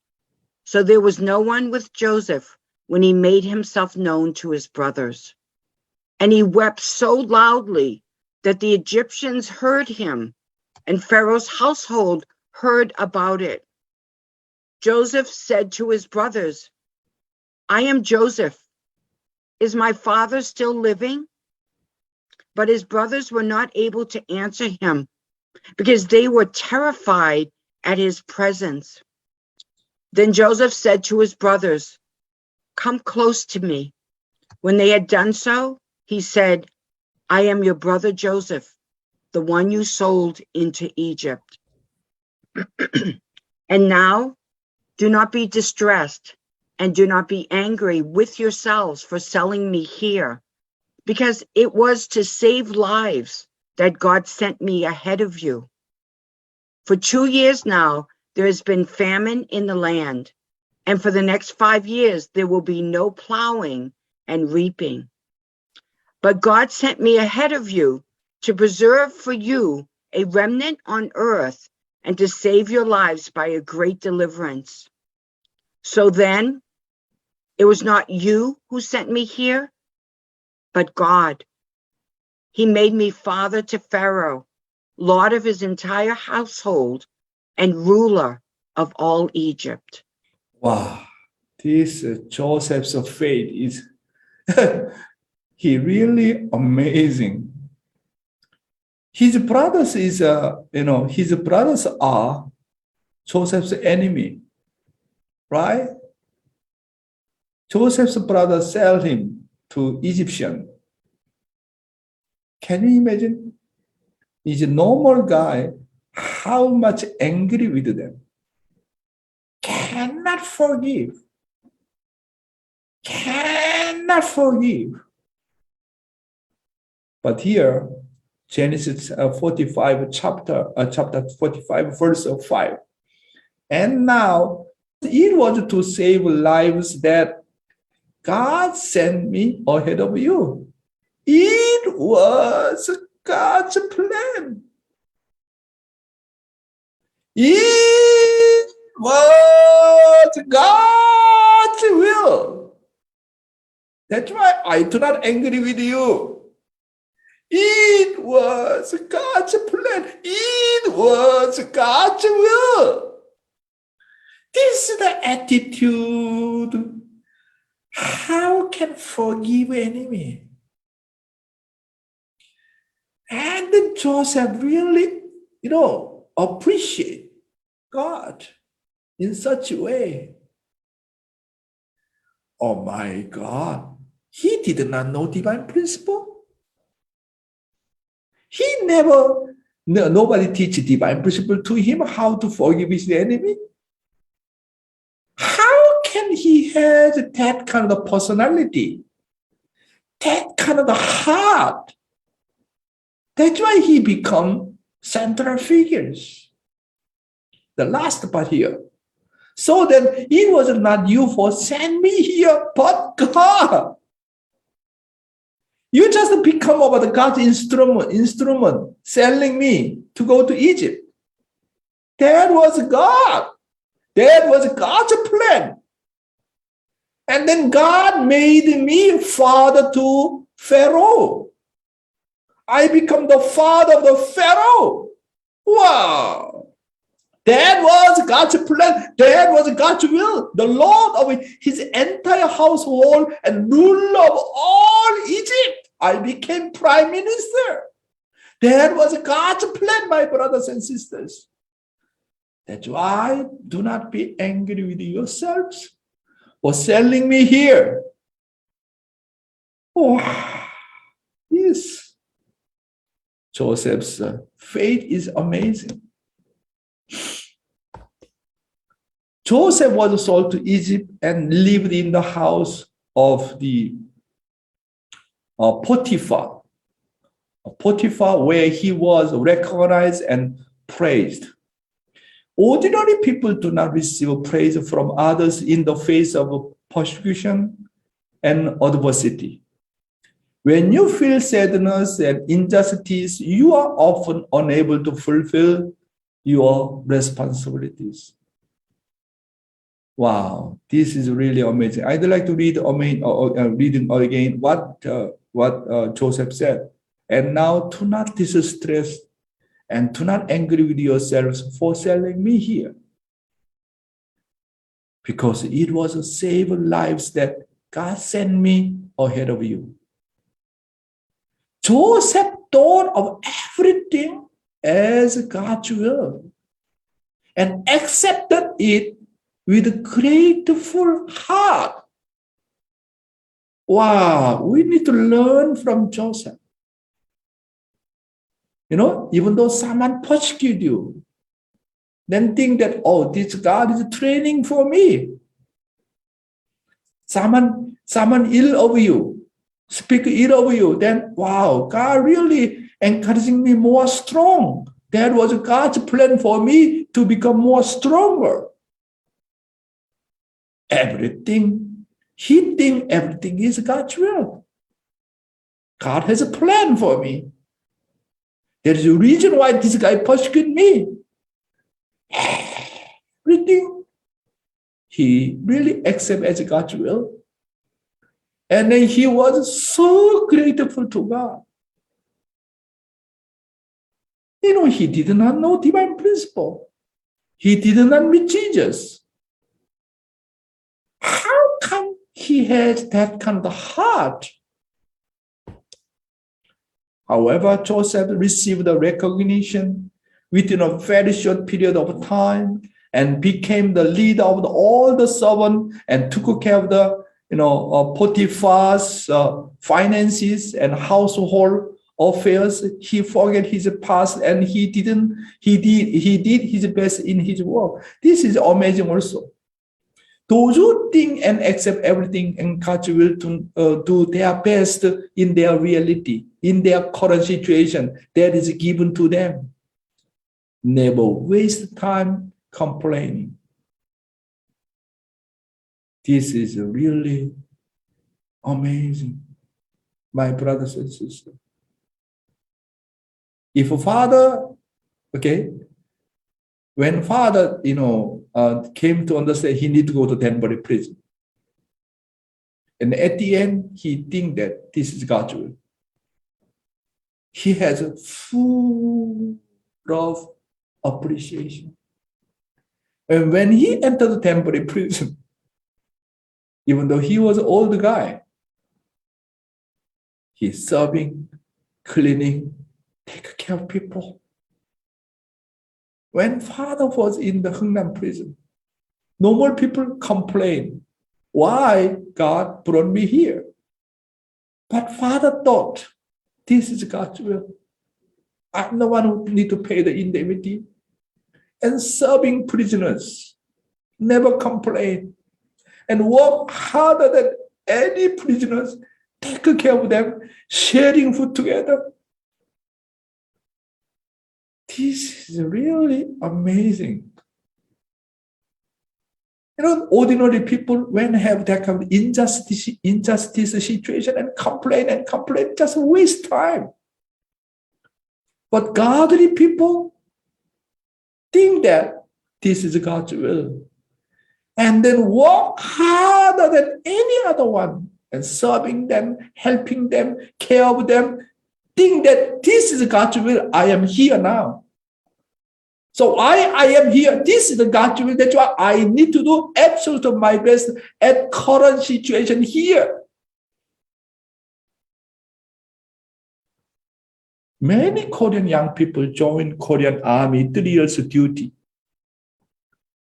So there was no one with Joseph when he made himself known to his brothers. And he wept so loudly that the Egyptians heard him, and Pharaoh's household heard about it. Joseph said to his brothers, I am Joseph. Is my father still living? But his brothers were not able to answer him because they were terrified at his presence. Then Joseph said to his brothers, come close to me. When they had done so, he said, I am your brother Joseph, the one you sold into Egypt. And now, do not be distressed and do not be angry with yourselves for selling me here, because it was to save lives that God sent me ahead of you. For 2 years now, there has been famine in the land, and for the next 5 years, there will be no plowing and reaping. But God sent me ahead of you to preserve for you a remnant on earth and to save your lives by a great deliverance. So then, it was not you who sent me here, but God. He made me father to Pharaoh, lord of his entire household, and ruler of all Egypt. Wow, this Joseph's faith is he really amazing. His brothers his brothers are Joseph's enemy, right? Joseph's brother sell him to Egyptian. Can you imagine? He's a normal guy, how much angry with them. Cannot forgive. Cannot forgive. But here, Genesis 45, chapter 45, verse 5. And now, it was to save lives that God sent me ahead of you. It was God's plan. It was God's will. That's why I do not angry with you. It was God's plan. It was God's will. This is the attitude. How can forgive enemy? And then Joseph really, appreciate God in such a way. Oh my God, he did not know divine principle. Nobody teach divine principle to him how to forgive his enemy. How can he have that kind of personality, that kind of heart? That's why he become central figures. The last part here. So then it was not you for send me here, but God. You just become about the God's instrument, selling me to go to Egypt. That was God. That was God's plan. And then God made me father to Pharaoh. I become the father of the Pharaoh. Wow. That was God's plan. That was God's will. The Lord of his entire household and ruler of all Egypt. I became prime minister. That was God's plan, my brothers and sisters. That's why do not be angry with yourselves for selling me here. Oh, yes. Joseph's faith is amazing. Joseph was sold to Egypt and lived in the house of the Potiphar, where he was recognized and praised. Ordinary people do not receive praise from others in the face of persecution and adversity. When you feel sadness and injustice, you are often unable to fulfill your responsibilities. Wow, this is really amazing. I'd like to read reading again what Joseph said. And now do not distress and do not angry with yourselves for selling me here, because it was to save lives that God sent me ahead of you. Joseph thought of everything as God's will and accepted it with a grateful heart. Wow, we need to learn from Joseph. You know, even though someone persecute you, then think that, oh, this God is training for me. Someone ill of you, speak ill of you, then wow, God really encouraging me more strong. That was God's plan for me to become more stronger. Everything, he thinks everything is God's will. God has a plan for me. There is a reason why this guy persecuted me. Everything he really accepted as God's will. And then he was so grateful to God. You know, he did not know divine principle. He did not meet Jesus. How come he had that kind of heart? However, Joseph received the recognition within a very short period of time and became the leader of all the servants and took care of the Potiphar's finances and household affairs. He forget his past and he did his best in his work. This is amazing also. Those who think and accept everything in God's will to do their best in their reality, in their current situation that is given to them. Never waste time complaining. This is really amazing, my brothers and sisters. If a father, when father, came to understand he need to go to Danbury prison. And at the end, he think that this is God's will. He has a full of appreciation. And when he entered the Danbury prison, even though he was an old guy, he's serving, cleaning, taking care of people. When father was in the Hungnam prison, normal people complain, why God brought me here? But father thought, this is God's will. I'm the one who need to pay the indemnity. And serving prisoners, never complain. And work harder than any prisoners, take care of them, sharing food together. This is really amazing. Ordinary people, when have that kind of injustice situation and complain, just waste time. But godly people think that this is God's will. And then work harder than any other one and serving them, helping them, care of them. Think that this is God's will. I am here now. So I am here. This is the God's will. That's why I need to do absolutely my best at current situation here. Many Korean young people join Korean army 3 years duty.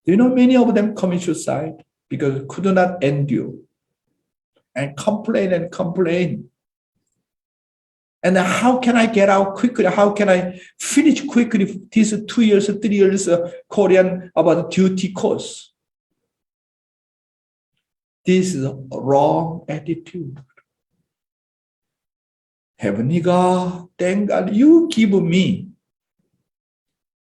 Do you know many of them commit suicide because could not endure and complain. And how can I get out quickly? How can I finish quickly these 2 years, 3 years Korean about duty course? This is a wrong attitude. Heavenly God, thank God you give me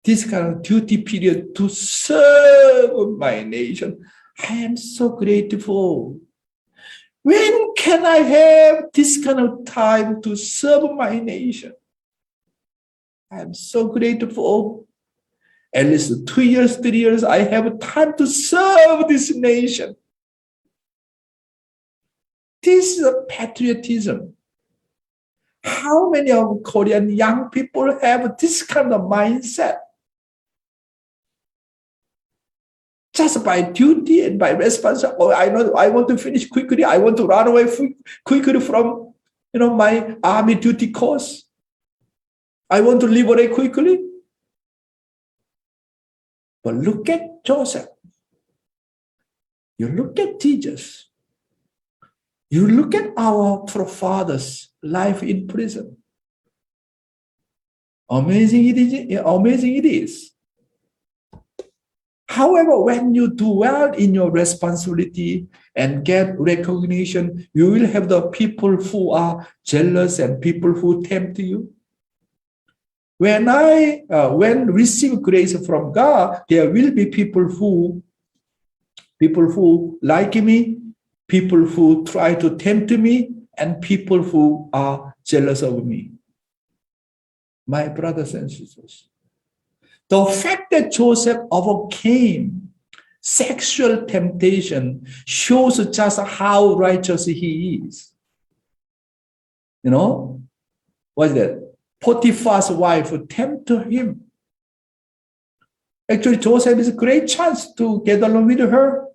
this kind of duty period to serve my nation. I am so grateful. When can I have this kind of time to serve my nation? I am so grateful. at least 2 years, 3 years, I have time to serve this nation. This is a patriotism. How many of Korean young people have this kind of mindset? Just by duty and by responsibility. Oh, I know I want to finish quickly. I want to run away quickly from my army duty course. I want to liberate quickly. But look at Joseph. You look at Jesus. You look at our forefathers' life in prison. Amazing it is. Amazing it is. However, when you do well in your responsibility and get recognition, you will have the people who are jealous and people who tempt you. When receive grace from God, there will be people who like me, people who try to tempt me, and people who are jealous of me. My brothers and sisters, the fact that Joseph overcame sexual temptation shows just how righteous he is. What's that? Potiphar's wife tempted him. Actually, Joseph is a great chance to get along with her,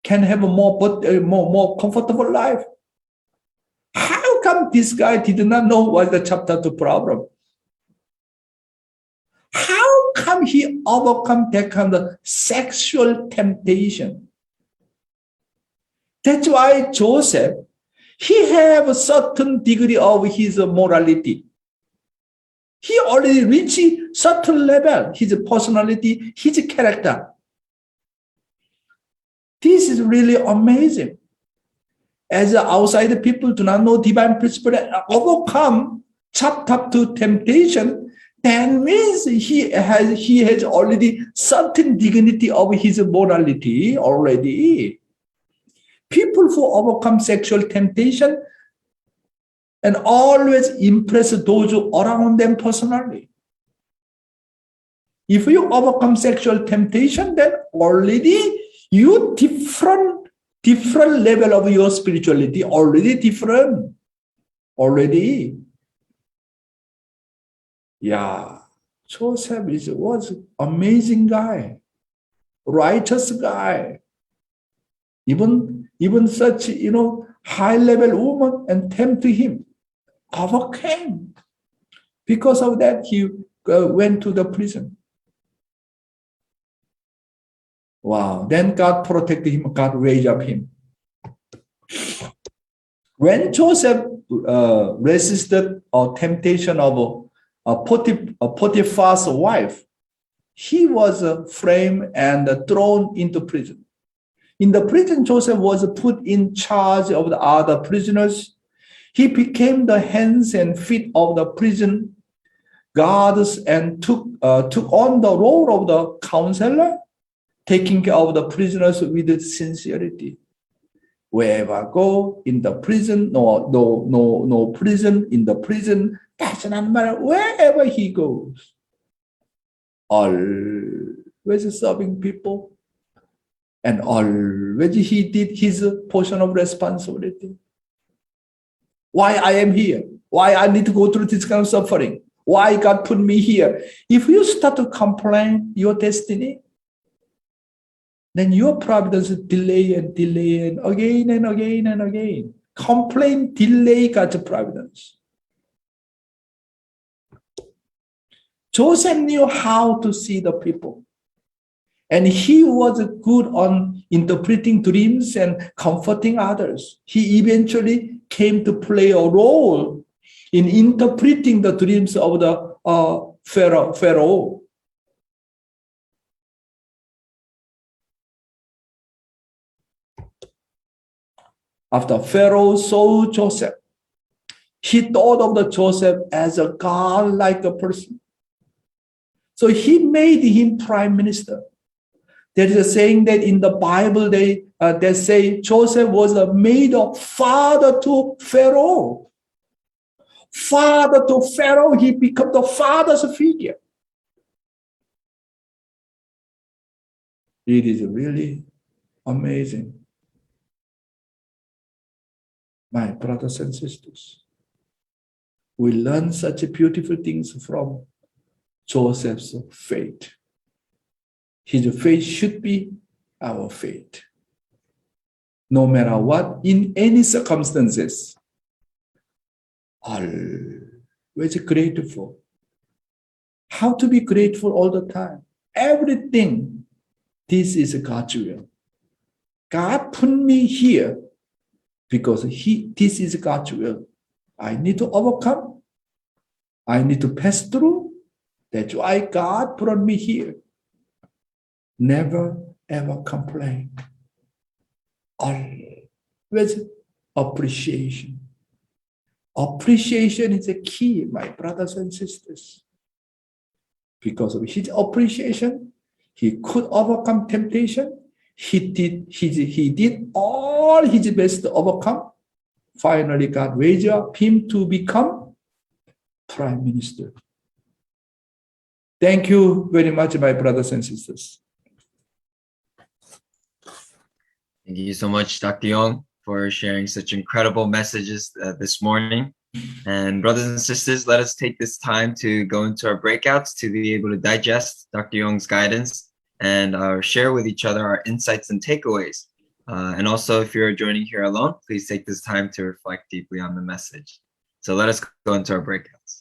can have a more comfortable life. How come this guy did not know what the chapter 2 problem? How come he overcome that kind of sexual temptation? That's why Joseph, he have a certain degree of his morality. He already reached a certain level, his personality, his character. This is really amazing. As outside people do not know divine principle and overcome chapter 2 temptation, that means he has already certain dignity of his morality already. People who overcome sexual temptation and always impress those around them personally. If you overcome sexual temptation, then already you different level of your spirituality, already different. Already. Yeah, Joseph was amazing guy, righteous guy. Even such high level woman and tempted him, overcame. Because of that, he went to the prison. Wow! Then God protected him. God raised up him. When Joseph resisted a temptation of Potiphar's wife, he was framed and thrown into prison. In the prison, Joseph was put in charge of the other prisoners. He became the hands and feet of the prison guards and took on the role of the counselor, taking care of the prisoners with sincerity. Wherever I go in the prison, no prison in the prison, doesn't matter wherever he goes. Always serving people. And always he did his portion of responsibility. Why I am here? Why I need to go through this kind of suffering? Why God put me here? If you start to complain your destiny, then your providence delay and again and again and again. Complain, delay God's providence. Joseph knew how to see the people. And he was good on interpreting dreams and comforting others. He eventually came to play a role in interpreting the dreams of the Pharaoh. After Pharaoh saw Joseph, he thought of the Joseph as a God-like person. So he made him prime minister. There is a saying that in the Bible they say Joseph was made a father to Pharaoh. Father to Pharaoh, he became the father's figure. It is really amazing. My brothers and sisters, we learn such beautiful things from Joseph's faith. His faith should be our faith. No matter what, in any circumstances, always grateful. How to be grateful all the time? Everything. This is God's will. God put me here because this is God's will. I need to overcome. I need to pass through. That's why God brought me here. Never ever complain. Always appreciation. Appreciation is a key, my brothers and sisters. Because of his appreciation, he could overcome temptation. He did all his best to overcome. Finally, God raised up him to become prime minister. Thank you very much, my brothers and sisters. Thank you so much, Dr. Yong, for sharing such incredible messages this morning. And brothers and sisters, let us take this time to go into our breakouts to be able to digest Dr. Yong's guidance and share with each other our insights and takeaways. And also, if you're joining here alone, please take this time to reflect deeply on the message. So let us go into our breakouts.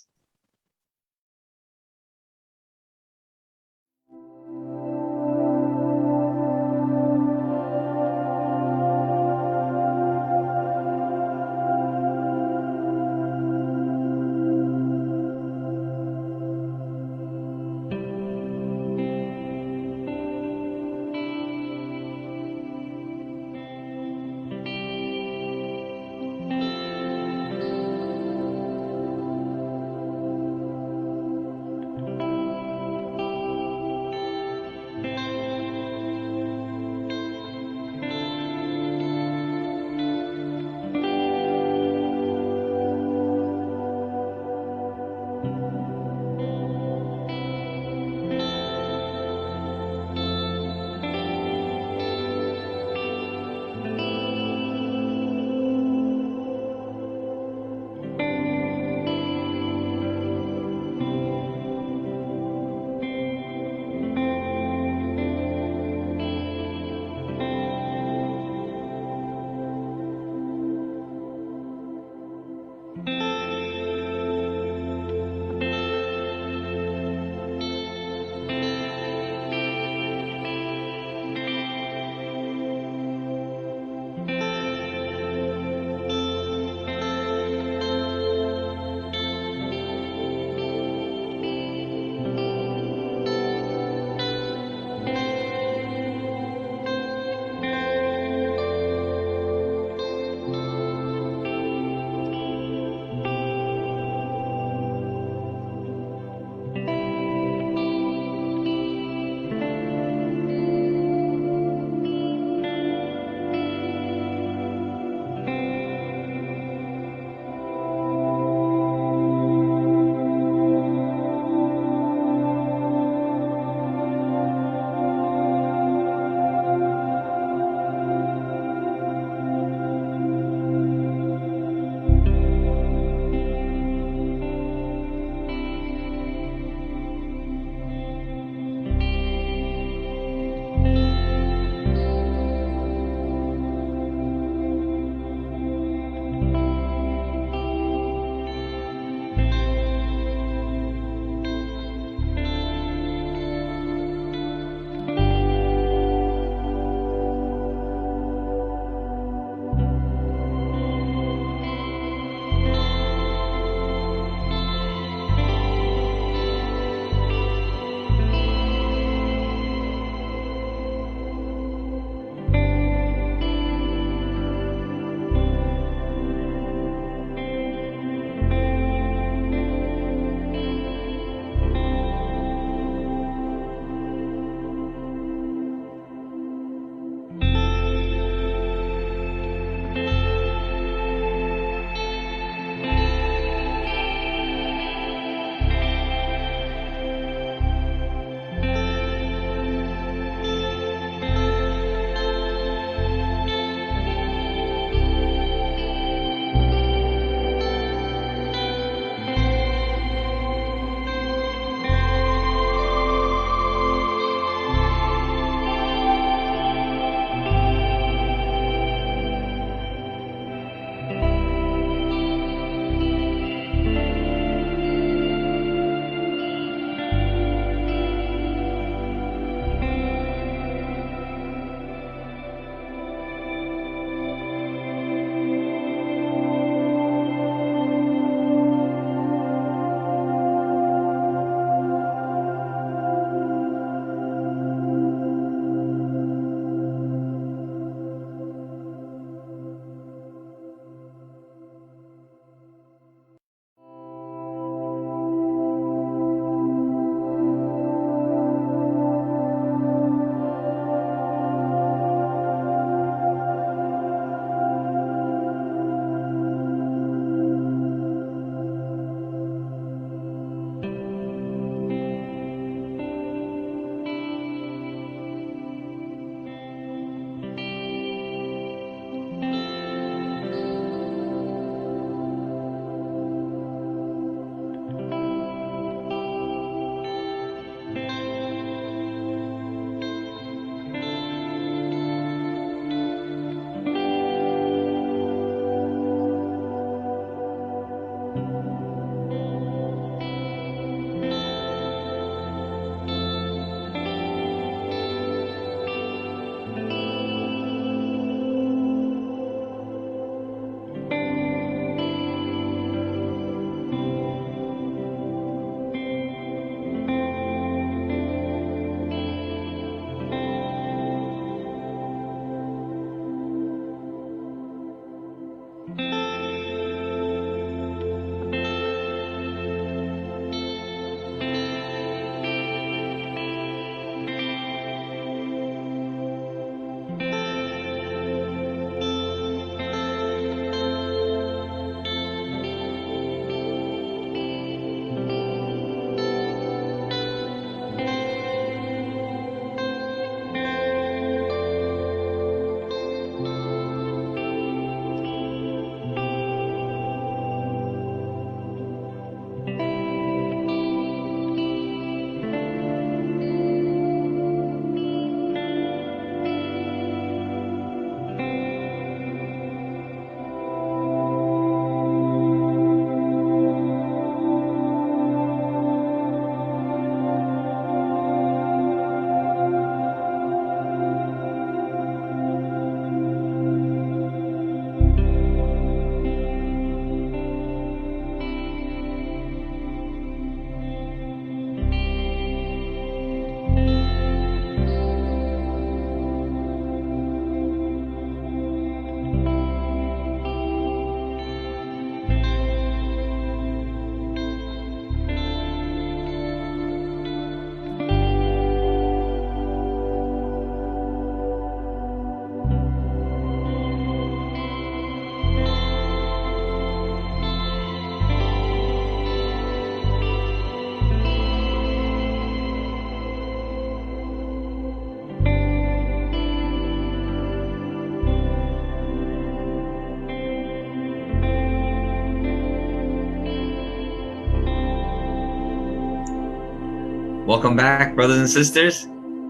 Welcome back, brothers and sisters.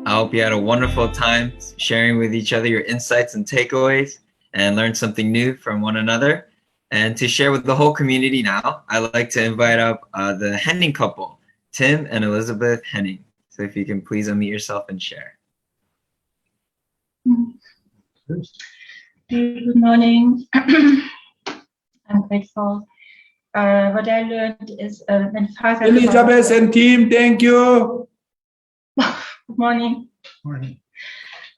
I hope you had a wonderful time sharing with each other your insights and takeaways and learned something new from one another. And to share with the whole community now, I'd like to invite up the Henning couple, Tim and Elizabeth Henning. So if you can please unmute yourself and share. Good morning. I'm grateful. What I learned is when Father. Elizabeth and team, thank you. Good morning. Morning.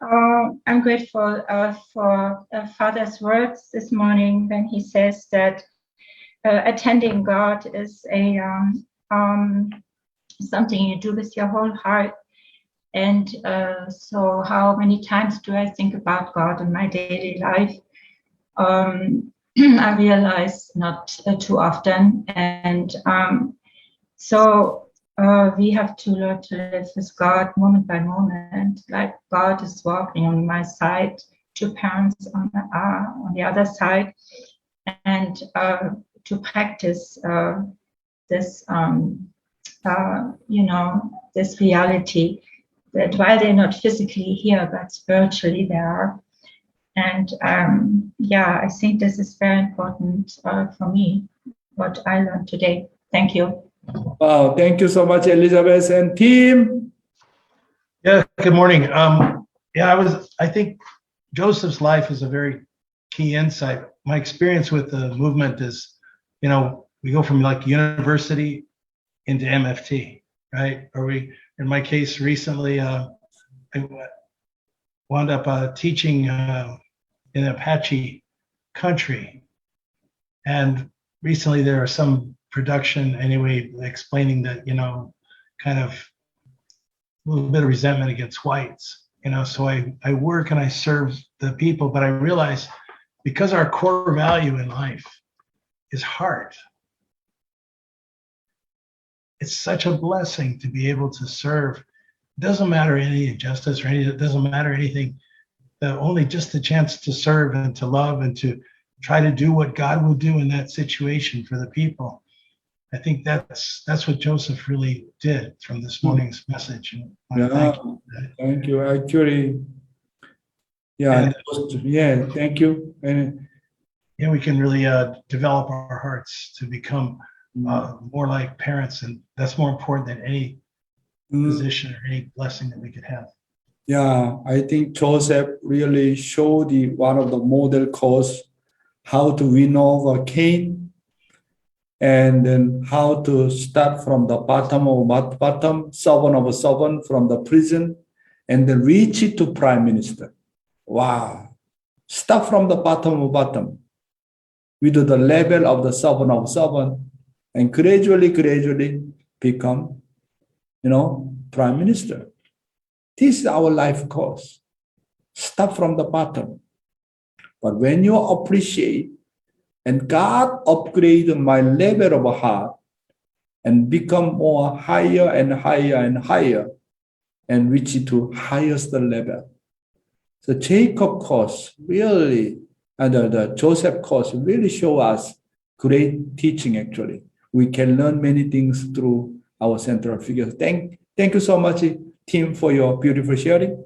I'm grateful for Father's words this morning when he says that attending God is a something you do with your whole heart. And so how many times do I think about God in my daily life? I realize not too often. And so we have to learn to live with God moment by moment, like God is walking on my side, two parents on the other side, and to practice this, this reality that while they're not physically here, but spiritually they are. And I think this is very important for me, what I learned today. Thank you. Wow, thank you so much, Elizabeth and team. Yeah, good morning. I think Joseph's life is a very key insight. My experience with the movement is, we go from like university into MFT, right? In my case recently, I wound up teaching in Apache country. And recently there are some production anyway explaining that, kind of a little bit of resentment against whites, so I work and I serve the people, but I realize because our core value in life is heart, it's such a blessing to be able to serve. It doesn't matter any injustice or it doesn't matter anything, only just the chance to serve and to love and to try to do what God will do in that situation for the people. I think that's what Joseph really did from this morning's message. And Thank you. Actually, thank you. And we can really develop our hearts to become more like parents, and that's more important than any position or any blessing that we could have. Yeah, I think Joseph really showed one of the model course how to win over Cain, and then how to start from the bottom, servant of a servant from the prison, and then reach it to prime minister. Wow. Start from the bottom of bottom with the level of the servant of servant, and gradually become, prime minister. This is our life course. Start from the bottom. But when you appreciate and God upgraded my level of heart and become more higher and higher and higher and reach it to highest level. So Jacob course really, and the Joseph course really show us great teaching actually. We can learn many things through our central figures. Thank you so much, team, for your beautiful sharing.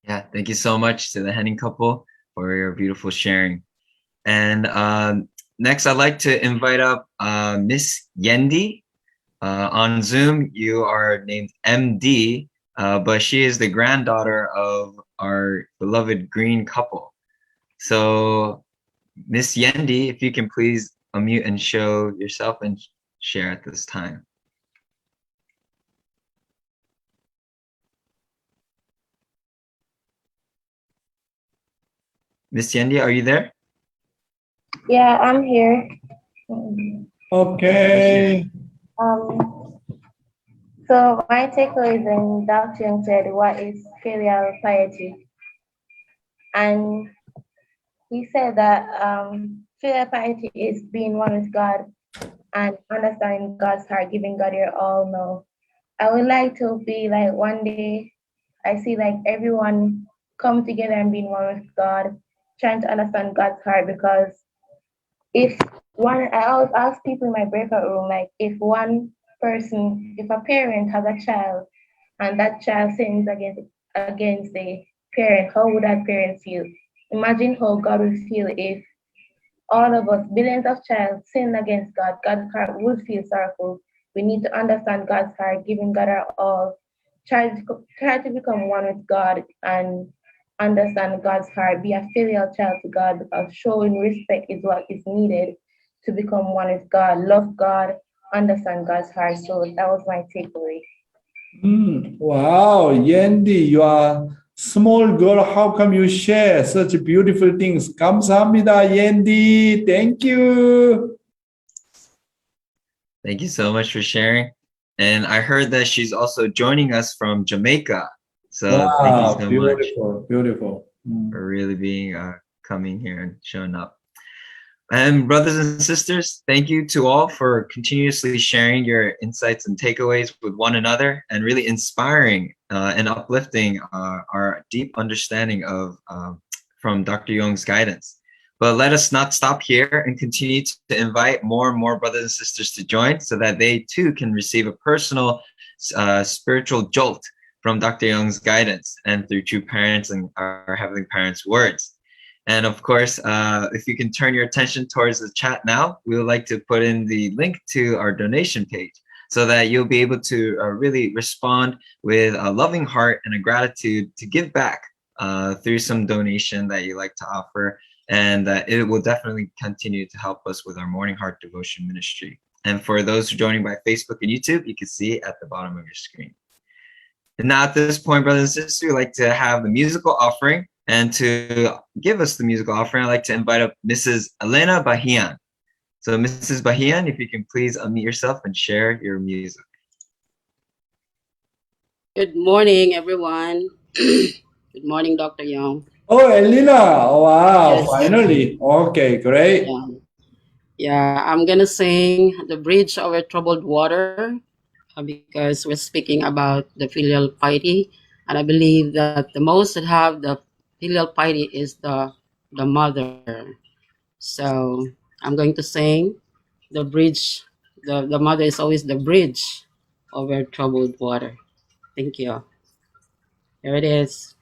Yeah, thank you so much to the Henning couple for your beautiful sharing. And next, I'd like to invite up Miss Yendi. On Zoom, you are named MD, but she is the granddaughter of our beloved green couple. So, Miss Yendi, if you can please unmute and show yourself and share at this time. Miss Yendi, are you there? Yeah, I'm here. Okay. So my takeaway is when Dr. Young said, "What is filial piety?" And he said that filial piety is being one with God and understanding God's heart, giving God your all. No, I would like to be like one day I see like everyone come together and being one with God, trying to understand God's heart, because if one, I always ask people in my breakout room, like if one if a parent has a child and that child sins against the parent, how would that parent feel? Imagine how God would feel if all of us, billions of child, sin against God. God's heart would feel sorrowful. We need to understand God's heart, giving God our all. Try to become one with God and understand God's heart. Be a filial child to God, because showing respect is what is needed to become one with God. Love God, understand God's heart. So that was my takeaway. Wow, Yendi, you are small girl. How come you share such beautiful things? 감사합니다, Yendi. Thank you. Thank you so much for sharing. And I heard that she's also joining us from Jamaica. So thank you Wow, so much beautiful, beautiful. for really being coming here and showing up. And brothers and sisters, thank you to all for continuously sharing your insights and takeaways with one another, and really inspiring and uplifting our deep understanding of from Dr. Yong's guidance. But let us not stop here and continue to invite more and more brothers and sisters to join, so that they too can receive a personal spiritual jolt from Dr. Yong's guidance and through True Parents and our Heavenly Parents' words. And of course, if you can turn your attention towards the chat now, we would like to put in the link to our donation page, so that you'll be able to really respond with a loving heart and a gratitude to give back through some donation that you like to offer. And it will definitely continue to help us with our Morning Heart Devotion Ministry. And for those who are joining by Facebook and YouTube, you can see it at the bottom of your screen. And now at this point, brothers and sisters, we'd like to have the musical offering. And to give us the musical offering, I'd like to invite up Mrs. Elena Bahian. So Mrs. Bahian, if you can please unmute yourself and share your music. Good morning, everyone. Good morning, Dr. Yong. Oh, Elena. Wow, Yes. finally. Okay, great. Yeah, I'm going to sing The Bridge Over Troubled Water because we're speaking about the filial piety. And I believe that the most that have the filial piety is the mother. So I'm going to sing the bridge. The mother is always the bridge over troubled water. Thank you. Here it is.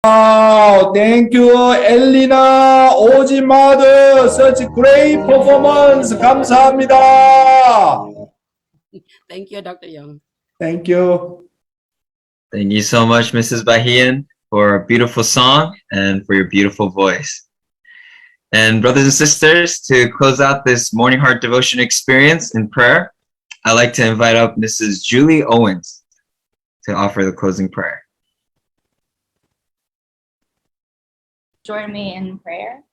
Wow, thank you, Elena, Oji mother, such great performance. 감사합니다. Thank you, Dr. Young. Thank you. Thank you so much, Mrs. Bahian, for a beautiful song and for your beautiful voice. And brothers and sisters, to close out this Morning Heart Devotion experience in prayer, I'd like to invite up Mrs. Julie Owens to offer the closing prayer. Join me in prayer.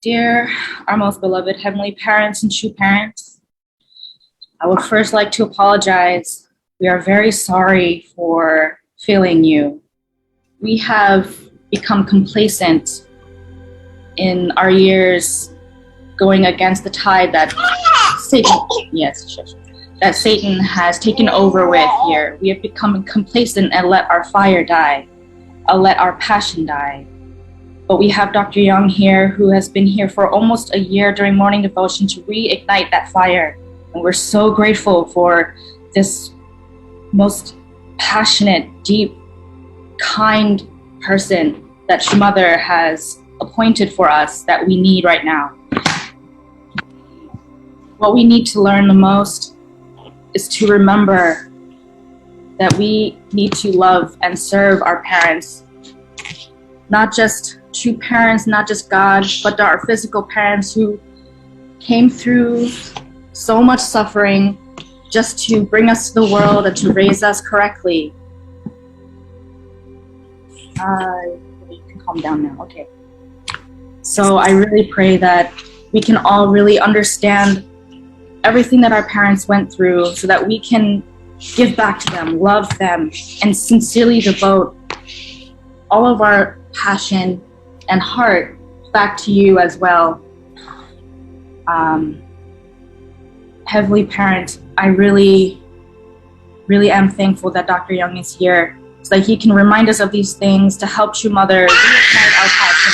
Dear, our most beloved Heavenly Parents and true parents, I would first like to apologize. We are very sorry for failing you. We have become complacent in our years going against the tide that Satan has taken over with here. We have become complacent and let our fire die, let our passion die. But we have Dr. Yong here, who has been here for almost a year during morning devotion to reignite that fire. And we're so grateful for this most passionate, deep, kind person that Mother has appointed for us that we need right now. What we need to learn the most is to remember that we need to love and serve our parents. Not just true parents, not just God, but our physical parents who came through so much suffering just to bring us to the world and to raise us correctly. You can calm down now, okay. So I really pray that we can all really understand everything that our parents went through so that we can give back to them, love them, and sincerely devote all of our passion and heart back to you as well. Heavenly Parent, I really, really am thankful that Dr. Young is here so that he can remind us of these things to help True Mother reignite our passion.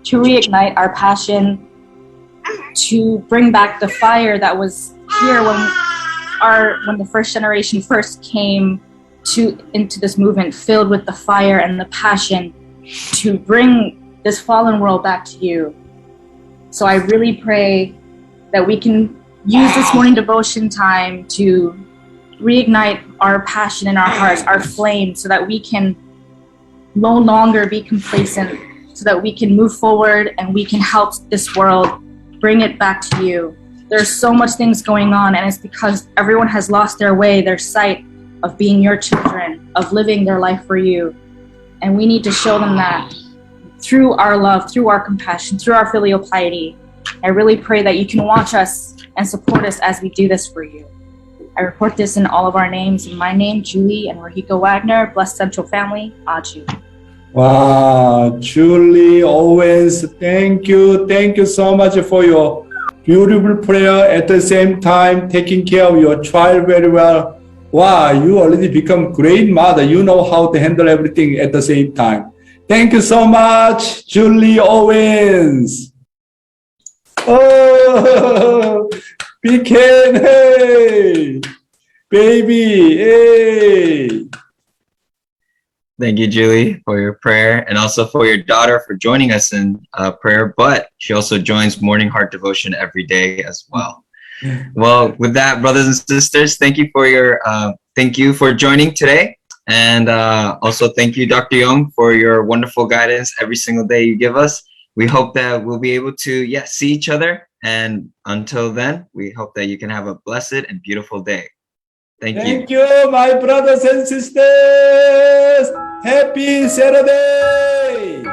To reignite our passion, to bring back the fire that was here when the first generation first came into this movement, filled with the fire and the passion to bring this fallen world back to you. So I really pray that we can use this morning devotion time to reignite our passion in our hearts, our flame, so that we can no longer be complacent, so that we can move forward and we can help this world, bring it back to you. There's so much things going on, and it's because everyone has lost their way, their sight of being your children, of living their life for you. And we need to show them that through our love, through our compassion, through our filial piety. I really pray that you can watch us and support us as we do this for you. I report this in all of our names. In my name, Julie and Rahiko Wagner, Blessed Central Family, Aju. Wow, Julie Owens, thank you. Thank you so much for your beautiful prayer. At the same time, taking care of your child very well. Wow, you already become great mother. You know how to handle everything at the same time. Thank you so much, Julie Owens. Oh, Beacon, hey, baby, hey. Thank you, Julie, for your prayer, and also for your daughter for joining us in prayer, but she also joins Morning Heart Devotion every day as well. Well, with that, brothers and sisters, thank you for joining today. And also thank you, Dr. Yong, for your wonderful guidance every single day you give us. We hope that we'll be able to see each other. And until then, we hope that you can have a blessed and beautiful day. Thank you. Thank you, my brothers and sisters. Happy Saturday.